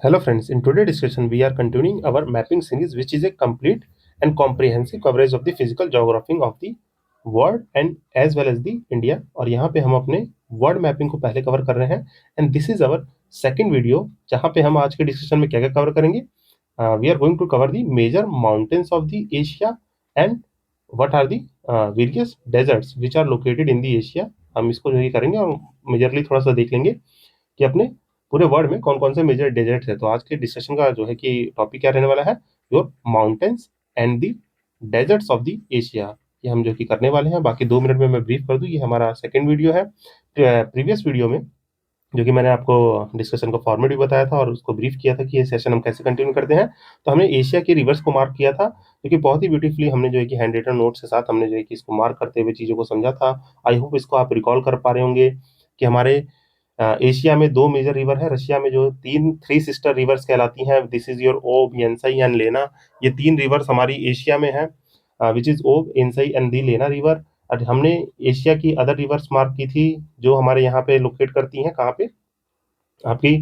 Hello friends, in today's discussion we are continuing our mapping series which is a complete and comprehensive coverage of the physical geography of the world and as well as the India। और यहाँ पे हम अपने world mapping को पहले cover कर रहे हैं and this is our second video जहाँ पे हम आज के डिस्कशन में क्या क्या कवर करेंगे। We are going to cover the major mountains of the Asia and what are the various deserts which are located in the Asia. हम इसको जो है करेंगे और मेजरली थोड़ा सा देख लेंगे कि अपने पूरे वर्ल्ड में कौन कौन से मेजर डेजर्ट्स है। तो आज के डिस्कशन का जो है कि टॉपिक क्या रहने वाला है, your mountains and the deserts of the Asia. ये हम जो कि करने वाले हैं। बाकी 2 मिनट में मैं ब्रीफ कर दूं, ये हमारा सेकंड वीडियो है। प्रीवियस वीडियो में जो कि मैंने आपको डिस्कशन का फॉर्मेट भी बताया था और उसको ब्रीफ किया था कि ये सेशन हम कैसे कंटिन्यू करते हैं। तो हमने एशिया के रिवर्स को मार्क किया था, जो कि बहुत ही ब्यूटीफुली हमने जो है कि हैंड रिटन नोट्स के साथ हमने जो है कि इसको मार्क करते हुए चीज़ों को समझा था। आई होप इसको आप रिकॉल कर पा रहे होंगे कि हमारे एशिया में 2 मेजर रिवर है, रशिया में जो 3 सिस्टर रिवर्स कहलाती हैं, दिस इज योर ओब, येंसई एंड लेना। ये 3 रिवर्स हमारी एशिया में है, विच इज ओब, येंसई एंड दी लेना रिवर। और हमने एशिया की अदर रिवर्स मार्क की थी जो हमारे यहाँ पे लोकेट करती हैं, कहाँ पे आपकी,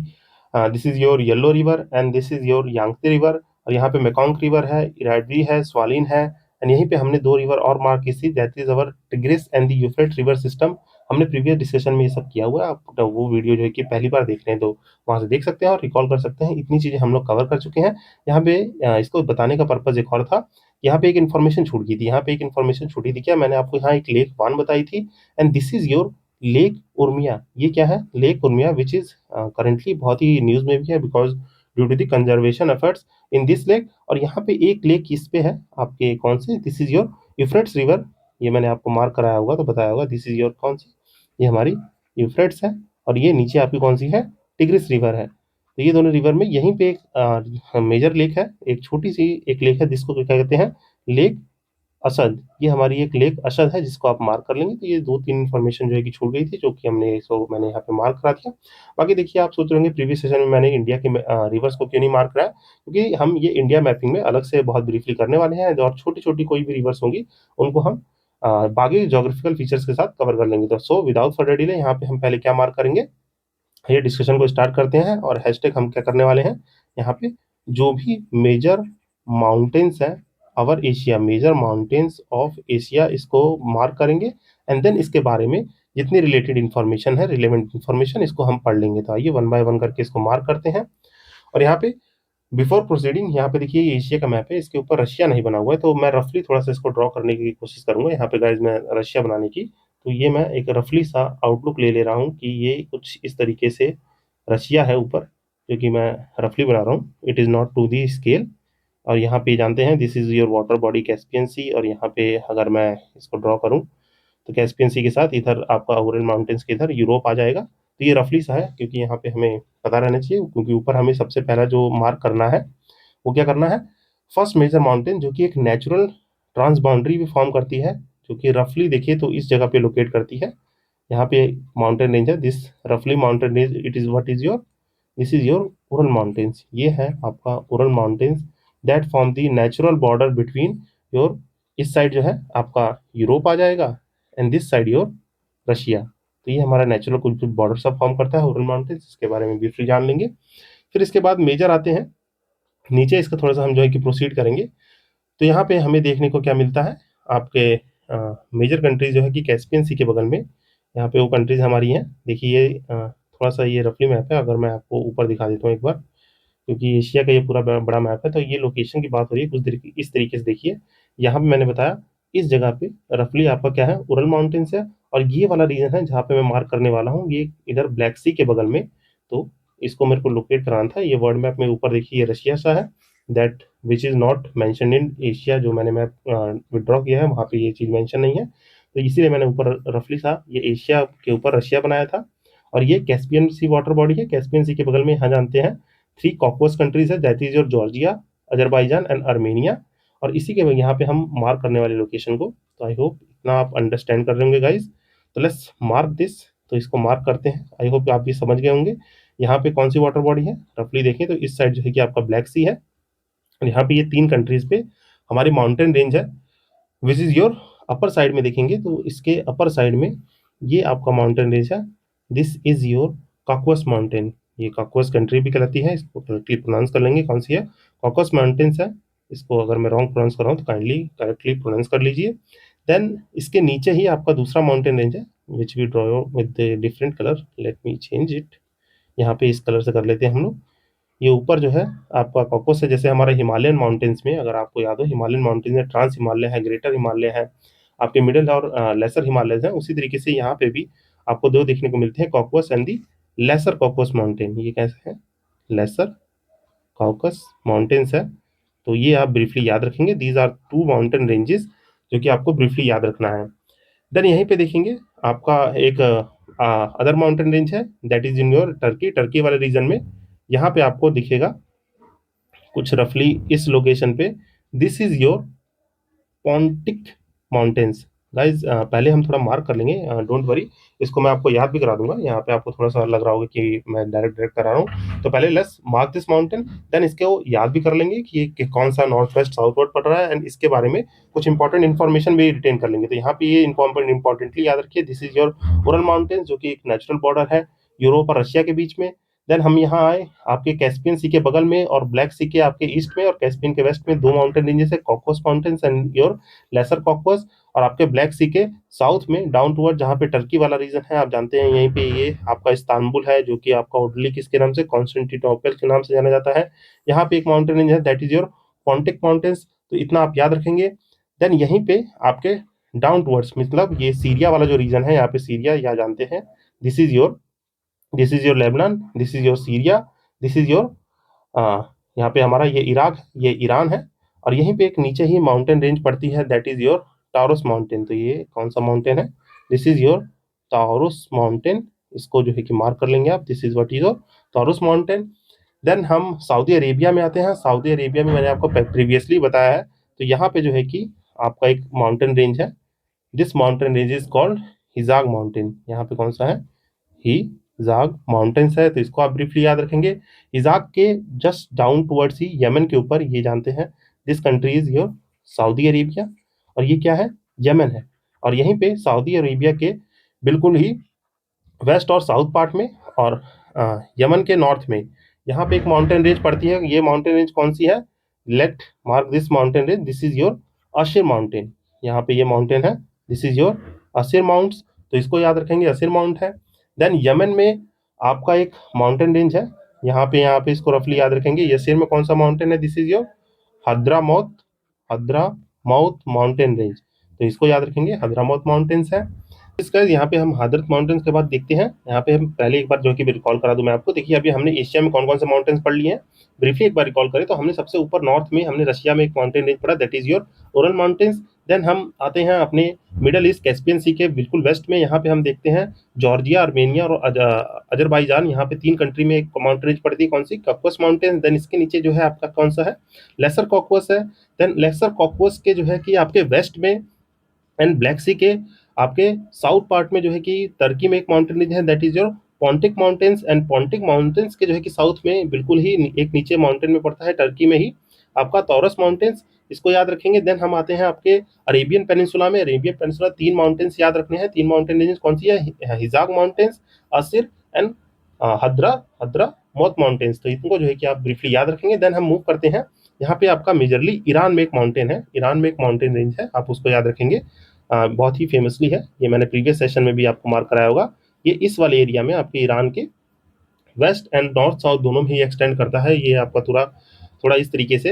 this is your yellow river and this is your Yangtze river. और यहाँ पे मेकॉन्ग रिवर है, इरावदी है, स्वालिन है। एंड यहीं पे हमने 2 रिवर और मार्क की थी, that is our Tigris and the Euphrates river system. हमने प्रीवियस डिस्कशन में ये सब किया हुआ है। आप वो वीडियो जो है कि पहली बार देख रहे हैं तो वहां से देख सकते हैं और रिकॉल कर सकते हैं। इतनी चीजें हम लोग कवर कर चुके हैं। यहाँ पे इसको बताने का पर्पज एक और था। यहाँ पे एक इन्फॉर्मेशन छूट गई थी, यहाँ पे एक इन्फॉर्मेशन छूटी थी क्या, मैंने आपको यहाँ एक लेक वन बताई थी and this is your lake Urmia. ये क्या है, lake Urmia, which is currently बहुत ही न्यूज में भी है because due to the conservation efforts in this lake. और यहाँ पे एक लेक किस पे है आपके, कौन से, this is your Euphrates river. ये मैंने आपको मार्क कराया होगा तो बताया होगा, दिस इज योर कौन सी, ये हमारी यूफ्रेट्स है। और ये नीचे आपकी कौन सी है, टिग्रिस रिवर है। तो ये दोनों रिवर में यहीं पे एक मेजर लेक है, एक छोटी सी एक लेक है जिसको क्या कहते हैं, लेक असद। ये हमारी एक लेक असद है जिसको आप मार्क कर लेंगे। तो ये 2-3 इन्फॉर्मेशन जो है कि छूट गई थी जो कि हमने इसको मैंने यहाँ पे मार्क करा दिया। बाकी देखिए, आप सोच रहे होंगे प्रीवियस सेशन में मैंने इंडिया के रिवर्स को क्यों नहीं मार्क कराया, क्योंकि हम ये इंडिया मैपिंग में अलग से बहुत ब्रीफली करने वाले हैं और छोटी छोटी कोई भी रिवर्स होंगी उनको हम बाकी जोग्राफिकल फीचर्स के साथ कवर कर लेंगे। तो सो विदाउट फर्दर डिले यहाँ पे हम पहले क्या मार्क करेंगे, ये डिस्कशन को स्टार्ट करते हैं। और हैशटैग हम क्या करने वाले हैं यहाँ पे, जो भी मेजर माउंटेन्स है our Asia, major mountains of Asia, इसको मार्क करेंगे एंड देन इसके बारे में जितनी रिलेटेड इन्फॉर्मेशन है, रिलेवेंट इन्फॉर्मेशन, इसको हम पढ़ लेंगे। तो आइए वन बाय वन करके इसको मार्क करते हैं। और यहाँ पे बिफोर प्रोसीडिंग, यहाँ पे देखिए ये एशिया का मैप है, इसके ऊपर रशिया नहीं बना हुआ है, तो मैं रफली थोड़ा सा इसको ड्रॉ करने की कोशिश करूंगा यहाँ पे गाइज, मैं रशिया बनाने की। तो ये मैं एक रफली सा आउटलुक ले ले रहा हूँ कि ये कुछ इस तरीके से रशिया है ऊपर, जो कि मैं रफली बना रहा हूँ, it is not to the scale. और यहाँ पे जानते हैं this is your water body Caspian sea. और यहाँ पे अगर मैं इसको ड्रॉ करूँ तो कैस्पियन सी के साथ इधर आपका ओरेल माउंटेन्स के इधर यूरोप आ जाएगा। तो ये रफली सा है, क्योंकि यहाँ पे हमें पता रहना चाहिए, क्योंकि ऊपर हमें सबसे पहला जो मार्क करना है वो क्या करना है, फर्स्ट मेजर माउंटेन, जो कि एक नेचुरल ट्रांस बाउंड्री भी फॉर्म करती है, जो कि रफली देखिए तो इस जगह पे लोकेट करती है। यहाँ पे माउंटेन रेंज है, दिस रफली mountain range, it is what is your, this is your Ural mountains. ये है आपका Ural mountains that form the natural border between your, इस साइड जो है आपका यूरोप आ जाएगा and this side your Russia. तो ये हमारा नेचुरल कुछ बॉर्डर सब फॉर्म करता है उरल माउंटेन्स, इसके बारे में ब्रीफली जान लेंगे। फिर इसके बाद मेजर आते हैं नीचे, इसका थोड़ा सा हम जो है कि प्रोसीड करेंगे। तो यहाँ पे हमें देखने को क्या मिलता है, आपके मेजर कंट्रीज जो है कि कैस्पियन सी के बगल में यहाँ पे वो कंट्रीज हमारी हैं। देखिए ये थोड़ा सा ये रफली मैप है, अगर मैं आपको ऊपर दिखा देता हूँ एक बार, क्योंकि एशिया का ये पूरा बड़ा मैप है। तो ये लोकेशन की बात हो रही है कुछ इस तरीके से। देखिए यहाँ पे मैंने बताया इस जगह पे रफली आपका क्या है, उरल माउंटेन्स है। और ये वाला रीजन है जहाँ पे मैं मार्क करने वाला हूँ, ये इधर ब्लैक सी के बगल में। तो इसको मेरे को लोकेट कराना था। ये वर्ल्ड मैप में ऊपर देखिए ये रशिया सा है, that which is not mention in Asia. जो मैंने मैप विड्रॉ किया है वहाँ पे ये चीज़ मैंशन नहीं है, तो इसीलिए मैंने ऊपर रफली सा ये एशिया के ऊपर रशिया बनाया था। और ये कैस्पियन सी वाटर बॉडी है, कैस्पियन सी के बगल में यहाँ जानते हैं 3 कॉकवस कंट्रीज है, that is your Georgia, Azerbaijan and Armenia. और इसी के यहाँ पे हम मार्क करने वाले लोकेशन को, तो आई होप इतना आप अंडरस्टैंड कर रहे होंगे गाइज। तो लेट्स मार्क दिस, तो इसको मार्क करते हैं। आई होप आप भी समझ गए होंगे यहाँ पे कौन सी वाटर बॉडी है। रफली देखें तो इस साइड जो है कि आपका ब्लैक सी है, और यहाँ पे ये 3 कंट्रीज पे हमारी माउंटेन रेंज है, which is your upper side में देखेंगे तो इसके अपर साइड में ये आपका माउंटेन रेंज है, दिस इज योर काकवस माउंटेन। ये कॉकवस कंट्री भी कहलाती है, इसको करेक्टली प्रोनाउंस कर लेंगे, कौन सी है, कॉकस माउंटेन्स है। इसको अगर मैं रॉन्ग प्रोनाउंस कर रहा हूँ तो काइंडली करेक्टली प्रोनाउंस कर लीजिए। देन इसके नीचे ही आपका दूसरा माउंटेन रेंज है which we draw with different colour, let me change it. यहाँ पे इस कलर से कर लेते हैं हम लोग। ये ऊपर जो है आपका कॉकस है, जैसे हमारे हिमालयन माउंटेन्स में, अगर आपको याद हो हिमालयन माउंटेन्स में ट्रांस हिमालय है, ग्रेटर हिमालय है, आपके मिडिल और लेसर हिमालय है, उसी तरीके से यहाँ पे भी आपको दो देखने को मिलते हैं, Caucasus and the lesser Caucasus mountain. ये कैसे है, लेसर कॉकस माउंटेन्स है। तो ये आप ब्रीफली याद रखेंगे, these are two mountain ranges जो कि आपको ब्रीफली याद रखना है। देन यहीं पे देखेंगे आपका एक अदर माउंटेन रेंज है that is in your Turkey, Turkey वाले रीजन में। यहाँ पे आपको दिखेगा कुछ रफली इस लोकेशन पे, this is your Pontic mountains. Guys पहले हम थोड़ा मार्क कर लेंगे, डोंट वरी, इसको मैं आपको याद भी करा दूंगा। यहाँ पे आपको थोड़ा सा लग रहा होगा कि मैं डायरेक्ट करा रहा हूँ, तो पहले let's mark this mountain, then इसके वो याद भी कर लेंगे कि ये कौन सा नॉर्थ वेस्ट साउथवर्ड पड़ रहा है, एंड इसके बारे में कुछ इंपॉर्टेंट इन्फॉर्मेशन भी रिटेन कर लेंगे। तो यहाँ पे ये इंपॉर्टेंटली याद रखिए, this is your Ural mountain जो कि एक नेचुरल बॉर्डर है यूरोप और रशिया के बीच में। देन हम यहाँ आए आपके कैस्पियन सी के बगल में और ब्लैक सी के आपके ईस्ट में और कैस्पियन के वेस्ट में दो माउंटेन रेंजेस है, caucus mountains and your lesser caucus. और आपके ब्लैक सी के साउथ में डाउन टूवर्ड जहाँ पे टर्की वाला रीजन है, आप जानते हैं यहीं पे ये आपका इस्तांबुल है जो कि आपका उर्दली किसके नाम से, कॉन्स्टेंटिनोपल के नाम से जाना जाता है। यहाँ पे एक माउंटेन रेंज है that is your Pontic mountains, तो इतना आप याद रखेंगे। देन यहीं पे आपके डाउन टूवर्ड्स मतलब ये सीरिया वाला जो रीजन है, यहाँ पे सीरिया या जानते हैं, this is your Lebanon, this is your Syria, this is your यहाँ पे हमारा ये इराक, ये ईरान है। और यहीं पे एक नीचे ही माउंटेन रेंज पड़ती है that is your Taurus mountain. तो ये कौन सा माउंटेन है, this is your Taurus mountain. इसको जो है कि मार्क कर लेंगे आप, this is what is your Taurus mountain. Then हम सऊदी अरेबिया में आते हैं। सऊदी अरेबिया में मैंने आपको प्रीवियसली बताया है, तो यहाँ पे जो है कि आपका एक माउंटेन रेंज है, this mountain range is called Hijaz mountain. यहाँ पे कौन सा है, हिजाग माउंटेन्स है, तो इसको आप ब्रीफली याद रखेंगे। हिजाग के जस्ट डाउन टुवर्ड्स ही यमन के ऊपर ये जानते हैं, this country is your Saudi Arabia, और ये क्या है, यमन है। और यहीं पे सऊदी अरेबिया के बिल्कुल ही वेस्ट और साउथ पार्ट में और यमन के नॉर्थ में यहाँ पे एक माउंटेन रेंज पड़ती है। ये माउंटेन रेंज कौन सी है, let mark this mountain range, this is your अशीर माउंटेन। यहाँ पे ये माउंटेन है, दिस इज योर अशीर माउंट्स, तो इसको याद रखेंगे, अशीर माउंट है। देन यमन में आपका एक माउंटेन रेंज है, यहाँ पे इसको रफली याद रखेंगे। यसीर में कौन सा माउंटेन है, this is your Hadramaut, Hadramaut mountain range, तो इसको याद रखेंगे, हद्रामौत माउंटेन्स है। इसका यहाँ पे हम हादरत माउंटेन्स के बाद देखते हैं। यहाँ पे हम पहले एक बार जो कि रिकॉल करा दूं मैं आपको, देखिए अभी हमने एशिया में कौन कौन से माउंटेन्स पढ़ लिए हैं, ब्रीफली एक बार रिकॉल करें तो हमने सबसे ऊपर नॉर्थ में हमने रशिया में एक माउंटेन रेंज पढ़ा that is your Ural mountains. Then हम आते हैं अपने मिडल ईस्ट कैस्पियन सी के बिल्कुल वेस्ट में, यहाँ पे हम देखते हैं जॉर्जिया, आर्मेनिया और अजरबैजान। यहाँ पे तीन कंट्री में एक माउंटेन रेंज पड़ती है, कौन सी, कॉकस माउंटेन। देन इसके नीचे जो है आपका कौन सा है, लेसर कॉकस है। देन लेसर कॉकस के जो है कि आपके वेस्ट में एंड ब्लैक सी के आपके साउथ पार्ट में जो है कि टर्की में एक माउंटेन रेंज है that is your Pontic mountains. And Pontic mountains के जो है कि साउथ में बिल्कुल ही एक नीचे माउंटेन में पड़ता है टर्की में ही आपका तौरस माउंटेन्स, इसको याद रखेंगे। देन हम आते हैं आपके अरेबियन पेनिनसुला में। अरेबियन पेनिनसुला तीन माउंटेन्स याद रखने हैं, तीन माउंटेन रेंजेस कौन सी है, हिजाग माउंटेन्स, असिर एंड हद्रा हद्रा मौत माउंटेन्स, तो इनको जो है कि आप ब्रीफली याद रखेंगे। देन हम मूव करते हैं, यहाँ पे आपका मेजरली ईरान में एक माउंटेन है, ईरान में एक माउंटेन रेंज है, आप उसको याद रखेंगे, बहुत ही फेमसली है, ये मैंने प्रीवियस सेशन में भी आपको मार्क कराया होगा। ये इस वाले एरिया में आपके ईरान के वेस्ट एंड नॉर्थ साउथ दोनों में ही एक्सटेंड करता है। ये आपका थोड़ा थोड़ा इस तरीके से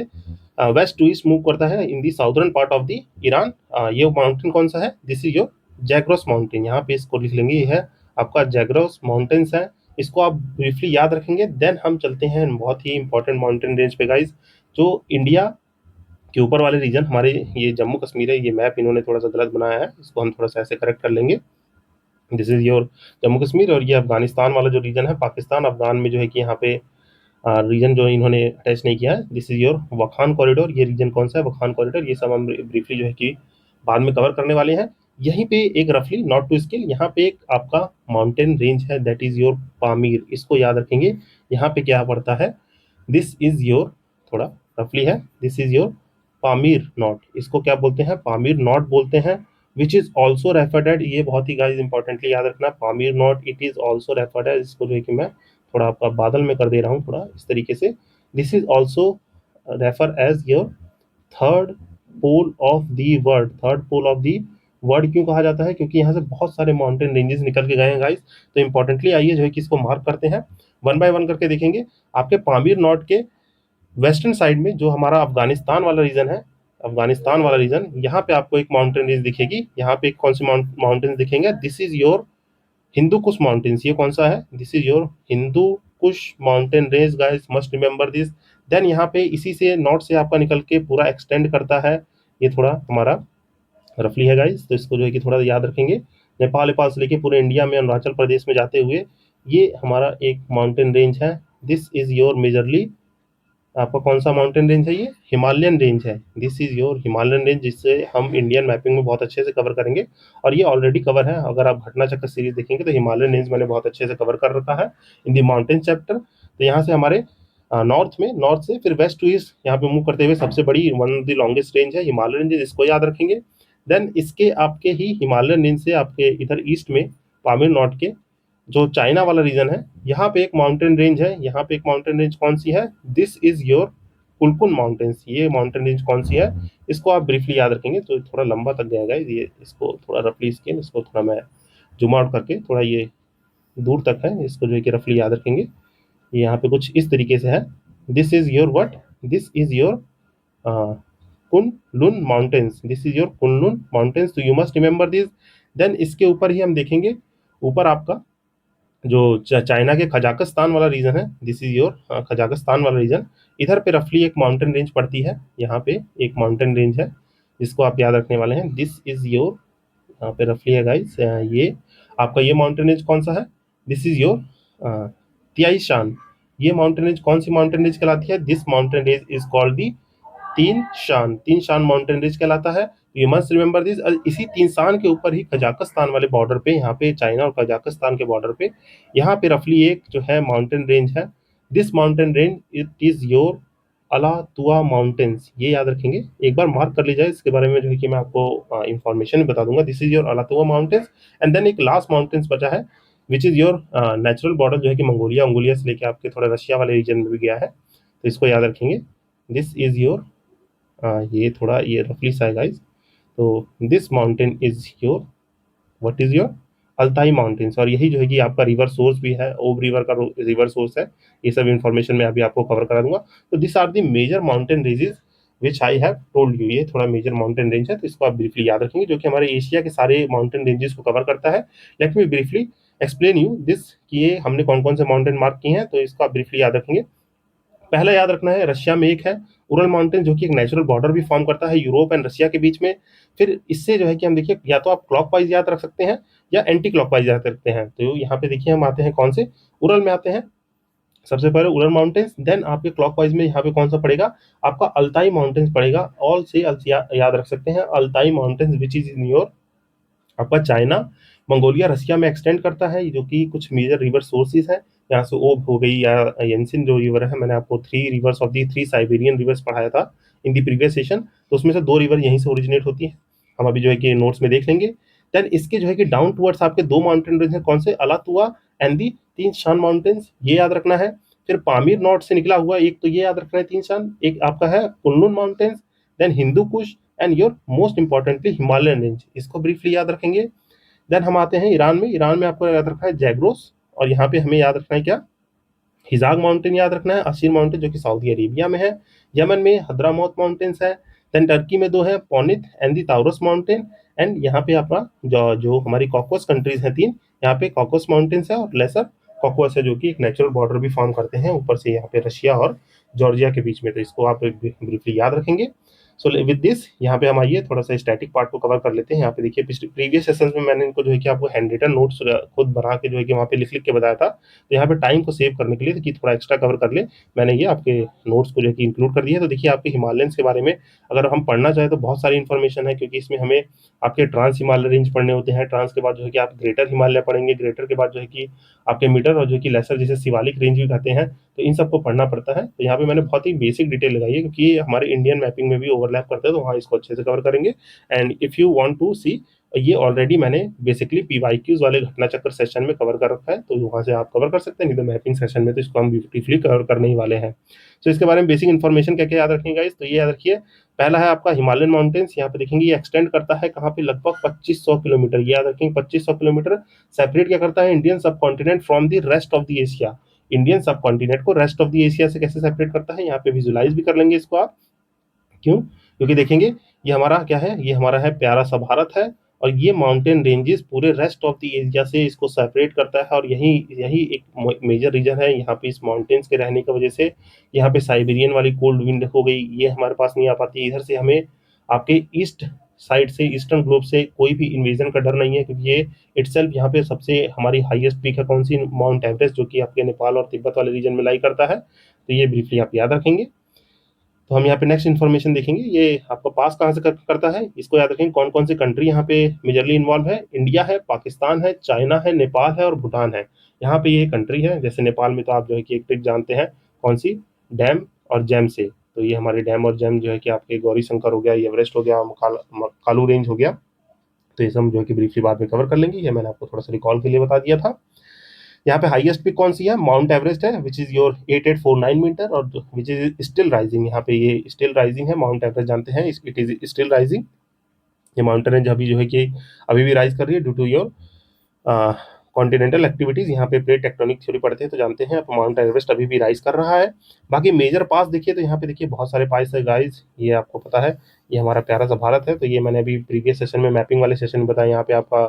वेस्ट टू ईस्ट मूव करता है in the southern part of the Iran. ये माउंटेन कौन सा है, this is your Zagros mountain, यहाँ पे इसको लिख लेंगे, ये है आपका जैग्रोस माउंटेन्स है, इसको आप ब्रीफली याद रखेंगे। देन हम चलते हैं बहुत ही इंपॉर्टेंट माउंटेन रेंज पे गाइज, जो इंडिया के ऊपर वाले रीजन हमारे ये जम्मू कश्मीर है। ये मैप इन्होंने थोड़ा सा गलत बनाया है, इसको हम थोड़ा सा ऐसे करेक्ट कर लेंगे, this is your Jammu Kashmir. और ये अफगानिस्तान वाला जो रीजन है, पाकिस्तान अफगान में जो है कि यहाँ पे रीजन जो इन्होंने अटैच नहीं किया है, दिस इज योर वखान कॉरिडोर। ये रीजन कौन सा है, वखान कॉरिडोर, ये सब हम ब्रीफली जो है कि बाद में कवर करने वाले हैं। यहीं पे एक रफली नॉट टू स्केल, यहाँ पे एक आपका माउंटेन रेंज है दैट इज योर पामीर, इसको याद रखेंगे। यहाँ पे क्या पड़ता है, दिस इज योर, थोड़ा रफली है, this is your Pamir knot, इसको क्या बोलते हैं, पामीर नॉट बोलते हैं, which is also referred at, ये बहुत ही गाइस इंपॉर्टेंटली याद रखना, Pamir knot it is also referred at, इसको जो है कि मैं थोड़ा आपका बादल में कर दे रहा हूँ थोड़ा इस तरीके से। This is also refer as your third pole of the world. Third pole of the world क्यों कहा जाता है? क्योंकि यहाँ से बहुत सारे माउंटेन रेंजेस निकल के गए हैं गाइस। तो इंपॉर्टेंटली आइए जो है कि इसको मार्क करते हैं, वन बाय वन करके देखेंगे। आपके पामीर नॉट के वेस्टर्न साइड में जो हमारा अफगानिस्तान वाला रीजन है, अफगानिस्तान वाला रीजन, यहाँ पे आपको एक माउंटेन रेंज दिखेगी। यहाँ पे कौन सी माउंटेन दिखेंगे? This is your Hindu Kush mountains. ये कौन सा है? This is your Hindu Kush mountain range guys, must remember this. Then यहाँ पे इसी से नॉर्थ से आपका निकल के पूरा एक्सटेंड करता है। ये थोड़ा हमारा रफली है गाइस, तो इसको जो है कि थोड़ा याद रखेंगे। नेपाल नेपाल से लेके पूरे इंडिया में अरुणाचल प्रदेश में जाते हुए ये हमारा एक माउंटेन रेंज है। दिस इज योर मेजरली आपका कौन सा माउंटेन रेंज है? ये हिमालयन रेंज है। This is your Himalayan range, जिससे हम इंडियन मैपिंग में बहुत अच्छे से कवर करेंगे। और ये ऑलरेडी कवर है, अगर आप घटना चक्र सीरीज देखेंगे तो हिमालयन रेंज मैंने बहुत अच्छे से कवर कर रखा है इन दी माउंटेन चैप्टर। तो यहाँ से हमारे नॉर्थ से फिर वेस्ट टू ईस्ट यहाँ पे मूव करते हुए सबसे बड़ी one of the longest range है हिमालयन रेंज, इसको याद रखेंगे। देन इसके आपके ही हिमालयन रेंज से आपके इधर ईस्ट में पामीर नॉट के जो चाइना वाला रीजन है, यहाँ पे एक माउंटेन रेंज है। यहाँ पे एक माउंटेन रेंज कौन सी है? This is your Kunlun mountains. ये माउंटेन रेंज कौन सी है? इसको आप ब्रीफली याद रखेंगे। तो थोड़ा लंबा तक जाएगा ये, इसको थोड़ा रफली इसको थोड़ा मैं जूम आउट करके थोड़ा ये दूर तक है, इसको जो है कि रफली याद रखेंगे। यहाँ पे कुछ इस तरीके से है। This is your what? This is your Kunlun mountains. This is your Kunlun mountains, तो you must remember this. Then इसके ऊपर ही हम देखेंगे, ऊपर आपका जो चाइना के कजाकिस्तान वाला रीजन है, दिस इज योर कजाकिस्तान वाला रीजन। इधर पे रफली एक माउंटेन रेंज पड़ती है, यहाँ पे एक माउंटेन रेंज है जिसको आप याद रखने वाले हैं। दिस इज योर, यहाँ पे रफली है गाइस, ये आपका ये माउंटेन रेंज कौन सा है? This is your Tianshan. ये माउंटेन रेंज कौन सी माउंटेन रेंज कहलाती है? This mountain range is called the Tien Shan mountain range कहलाता है। You must remember this. इसी तीन शान के ऊपर ही कजाकिस्तान वाले बॉर्डर पे, यहाँ पे चाइना और कजाकिस्तान के बॉर्डर पे यहाँ पे रफली एक जो है माउंटेन रेंज है। This mountain range it is your Alatau mountains. ये याद रखेंगे, एक बार मार्क कर लीजिए। इसके बारे में जो है कि मैं आपको इंफॉर्मेशन बता दूंगा। This is your Alatau mountains. And then एक लास्ट माउंटेन्स बचा है which is your natural border, जो है कि मंगोलिया से लेके आपके थोड़ा रशिया वाले रीजन में भी गया है, तो इसको याद रखेंगे। दिस इज योर ये थोड़ा ये रफली सा है गाइस। तो this mountain is your what is your Altai mountains. और यही जो है कि आपका रिवर सोर्स भी है, ओब रिवर का रिवर सोर्स है। ये सब इन्फॉर्मेशन मैं अभी आपको कवर करा दूंगा। तो this are the major mountain ranges which I have told you. ये थोड़ा मेजर माउंटेन रेंज है, तो इसको आप ब्रीफली याद रखेंगे, जो कि हमारे एशिया के सारे माउंटेन रेंजेस को कवर करता है। Let me briefly explain you this कि ये हमने कौन कौन से माउंटेन मार्क किए हैं, तो इसको आप ब्रीफली याद रखेंगे। पहला याद रखना है, रशिया में एक है उरल माउंटेन, जो कि एक नेचुरल बॉर्डर भी फॉर्म करता है यूरोप एंड रशिया के बीच में। फिर इससे जो है कि हम देखिए, या तो आप क्लॉकवाइज याद रख सकते हैं या एंटी क्लॉकवाइज याद रखते हैं। तो यहाँ पे देखिए हम आते हैं कौन से, उरल में आते हैं सबसे पहले उरल माउंटेन्स। देन आपके क्लॉकवाइज में यहाँ पे कौन सा पड़ेगा? आपका अल्ताई माउंटेन्स पड़ेगा। ऑल से याद रख सकते हैं Altai mountains which is in your आपका चाइना, मंगोलिया, रसिया में एक्सटेंड करता है, जो कि कुछ मेजर रिवर सोर्सेज है। यहाँ से ओब हो गई या येंसिन जो रिवर है, मैंने आपको three reverse of the three Siberian reverse पढ़ाया था इन दी प्रीवियस सेशन, तो उसमें से दो रिवर यहीं से ओरिजिनेट होती है। हम अभी जो है कि नोट्स में देख लेंगे। देन इसके जो है कि डाउन टूवर्ड्स आपके दो माउंटेन रेंज है, कौन से? अलातुआ एंड दी तीन शान माउंटेन्स, ये याद रखना है। फिर पामीर नॉर्थ से निकला हुआ एक, तो ये याद रखना है तीन शान। एक आपका है Kunlun mountains, then Hindu Kush and your most importantly Himalayan range, इसको ब्रीफली याद रखेंगे। देन हम आते हैं ईरान में। ईरान में आपको याद रखना है जैग्रोस, और यहाँ पे हमें याद रखना है क्या? हिजाग माउंटेन याद रखना है, असीर माउंटेन जो कि सऊदी अरेबिया में है। यमन में हद्रामौत माउंटेन्स है। देन टर्की में दो है, पौनित एंड दी ताउरस माउंटेन। एंड यहाँ पे आपका जो हमारी कॉकवस कंट्रीज हैं तीन, यहाँ पे कॉकवस माउंटेन्स है और लेसर कॉकवस है, जो कि एक नेचुरल बॉर्डर भी फॉर्म करते हैं ऊपर से यहाँ पे रशिया और जॉर्जिया के बीच में। तो इसको आप ब्रीफली याद रखेंगे। सो विद दिस यहाँ पे हम आइए थोड़ा सा स्टैटिक पार्ट को कवर कर लेते हैं। यहाँ पे देखिए प्रीवियस सेशंस में मैंने इनको जो है कि आपको हैंड रिटन नोट्स खुद बना के जो है कि वहाँ पे लिख लिख के बताया था। तो यहाँ पे टाइम को सेव करने के लिए कि थोड़ा एक्स्ट्रा कवर कर ले, मैंने ये आपके नोट्स को जो है कि इंक्लूड कर दिया है। तो देखिए आपके हिमालयंस के बारे में अगर हम पढ़ना चाहें तो बहुत सारी इन्फॉर्मेशन है, क्योंकि इसमें हमें आपके ट्रांस हिमालय रेंज पढ़ने होते हैं। ट्रांस के बाद जो है कि आप ग्रेटर हिमालय पढ़ेंगे, ग्रेटर के बाद जो है कि आपके मीटर और जो कि लेसर जिसे शिवालिक रेंज भी कहते हैं, तो इन सबको पढ़ना पड़ता है। तो यहाँ पे मैंने बहुत ही बेसिक डिटेल लगाई है, क्योंकि ये हमारे इंडियन मैपिंग में भी ओवरलैप करता है, तो वहाँ इसको अच्छे से कवर करेंगे। And if you want to see ये ऑलरेडी मैंने बेसिकली पीवाईक्यूज वाले घटना चक्र सेशन में कवर कर रखा है, तो वहाँ से आप कवर कर सकते हैं, नहीं तो मैपिंग सेशन में तो इसको हम ब्यूटीफुली कवर करने ही वाले हैं। तो इसके बारे में बेसिक इन्फॉर्मेशन क्या क्या याद रखेंगे गाइस, तो ये याद रखिए, पहला है आपका हिमालयन माउंटेन्स। यहाँ पे देखेंगे ये एक्सटेंड करता है कहाँ पे, लगभग 2500 किलोमीटर, ये याद रखेंगे 2500 किलोमीटर। सेपरेट क्या करता है इंडियन सब continent from the rest of the Asia, Indian सब कॉन्टिनेंट को रेस्ट ऑफ द एशिया से कैसे सेपरेट करता है, यहाँ पे विजुलाइज भी कर लेंगे इसको आप। क्यों, क्योंकि देखेंगे ये हमारा क्या है, ये हमारा है प्यारा सा भारत है, और ये माउंटेन रेंजेस पूरे रेस्ट ऑफ द एरिया से इसको सेपरेट करता है, और यही यही एक मेजर रीजन है यहाँ पे इस माउंटेन्स के रहने की वजह से। यहाँ पे साइबेरियन वाली कोल्ड विंड हो गई, ये हमारे पास नहीं आ पाती, इधर से हमें आपके ईस्ट साइड से, ईस्टर्न ग्लोब से कोई भी इन्वेजन का डर नहीं है, क्योंकि ये इटसेल्फ यहाँ पे सबसे हमारी हाईएस्ट पीक है कौन सी, माउंट एवरेस्ट, जो कि आपके नेपाल और तिब्बत वाले रीजन में लाई करता है। तो ये ब्रीफली आप याद रखेंगे। तो हम यहाँ पे नेक्स्ट इन्फॉर्मेशन देखेंगे, ये आपका पास कहाँ से करता है, इसको याद रखेंगे। कौन कौन सी कंट्री यहाँ पे मेजरली इन्वॉल्व है, इंडिया है, पाकिस्तान है, चाइना है, नेपाल है और भूटान है। यहाँ पे ये कंट्री है। जैसे नेपाल में तो आप जो है कि एक ट्रिक जानते हैं, कौन सी, डैम और जैम से। तो ये हमारे डैम और जैम जो है कि आपके गौरी शंकर हो गया, एवरेस्ट हो गया, कालू रेंज हो गया। तो ये सब जो है कि ब्रीफली बाद में कवर कर लेंगे, ये मैंने आपको थोड़ा सा रिकॉल के लिए बता दिया था। यहाँ पे हाईएस्ट पिक कौन सी है, माउंट एवरेस्ट है, विच इज योर 8849 मीटर, और विच इज स्टिल राइजिंग। यहाँ पे ये स्टिल राइजिंग है, माउंट एवरेस्ट जानते हैं इट इज स्टिल राइजिंग। ये माउंटेन रेंज अभी जो है कि अभी भी राइज कर रही है due to your continental activities. यहाँ पे प्लेट टेक्टोनिक थ्योरी पढ़ते हैं तो जानते हैं, तो माउंट एवरेस्ट अभी भी राइज कर रहा है। बाकी मेजर पास देखिए, तो यहाँ पे देखिए बहुत सारे पास है गाइज, ये आपको पता है, ये हमारा प्यारा सा भारत है। तो ये मैंने अभी प्रीवियस सेशन में, मैपिंग वाले सेशन में बताया। यहाँ पे आपका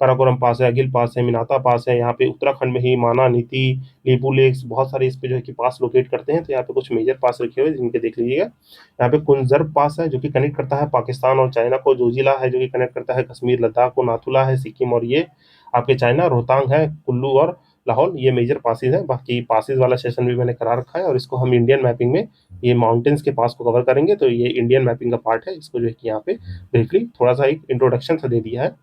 काराकोरम पास है, अगिल पास है, मिनाता पास है। यहाँ पे उत्तराखंड में ही माना, नीति, लीपू लेक्स, बहुत सारे इस पे जो है कि पास लोकेट करते हैं। तो यहाँ पे कुछ मेजर पास रखे हुए जिनके देख लीजिएगा। यहाँ पे कुंजर्व पास है जो कि कनेक्ट करता है पाकिस्तान और चाइना को, जोजिला है जो कि कनेक्ट करता है कश्मीर लद्दाख को, नाथुला है सिक्किम और ये आपके चाइना, रोहतांग है, कुल्लू और लाहौल, ये मेजर पासेज हैं। बाकी पासेज वाला सेशन भी मैंने करा रखा है, और इसको हम इंडियन मैपिंग में ये माउंटेन्स के पास को कवर करेंगे। तो ये इंडियन मैपिंग का पार्ट है, इसको जो है कि यहाँ पे ब्रीफली थोड़ा सा एक इंट्रोडक्शन सा दे दिया है।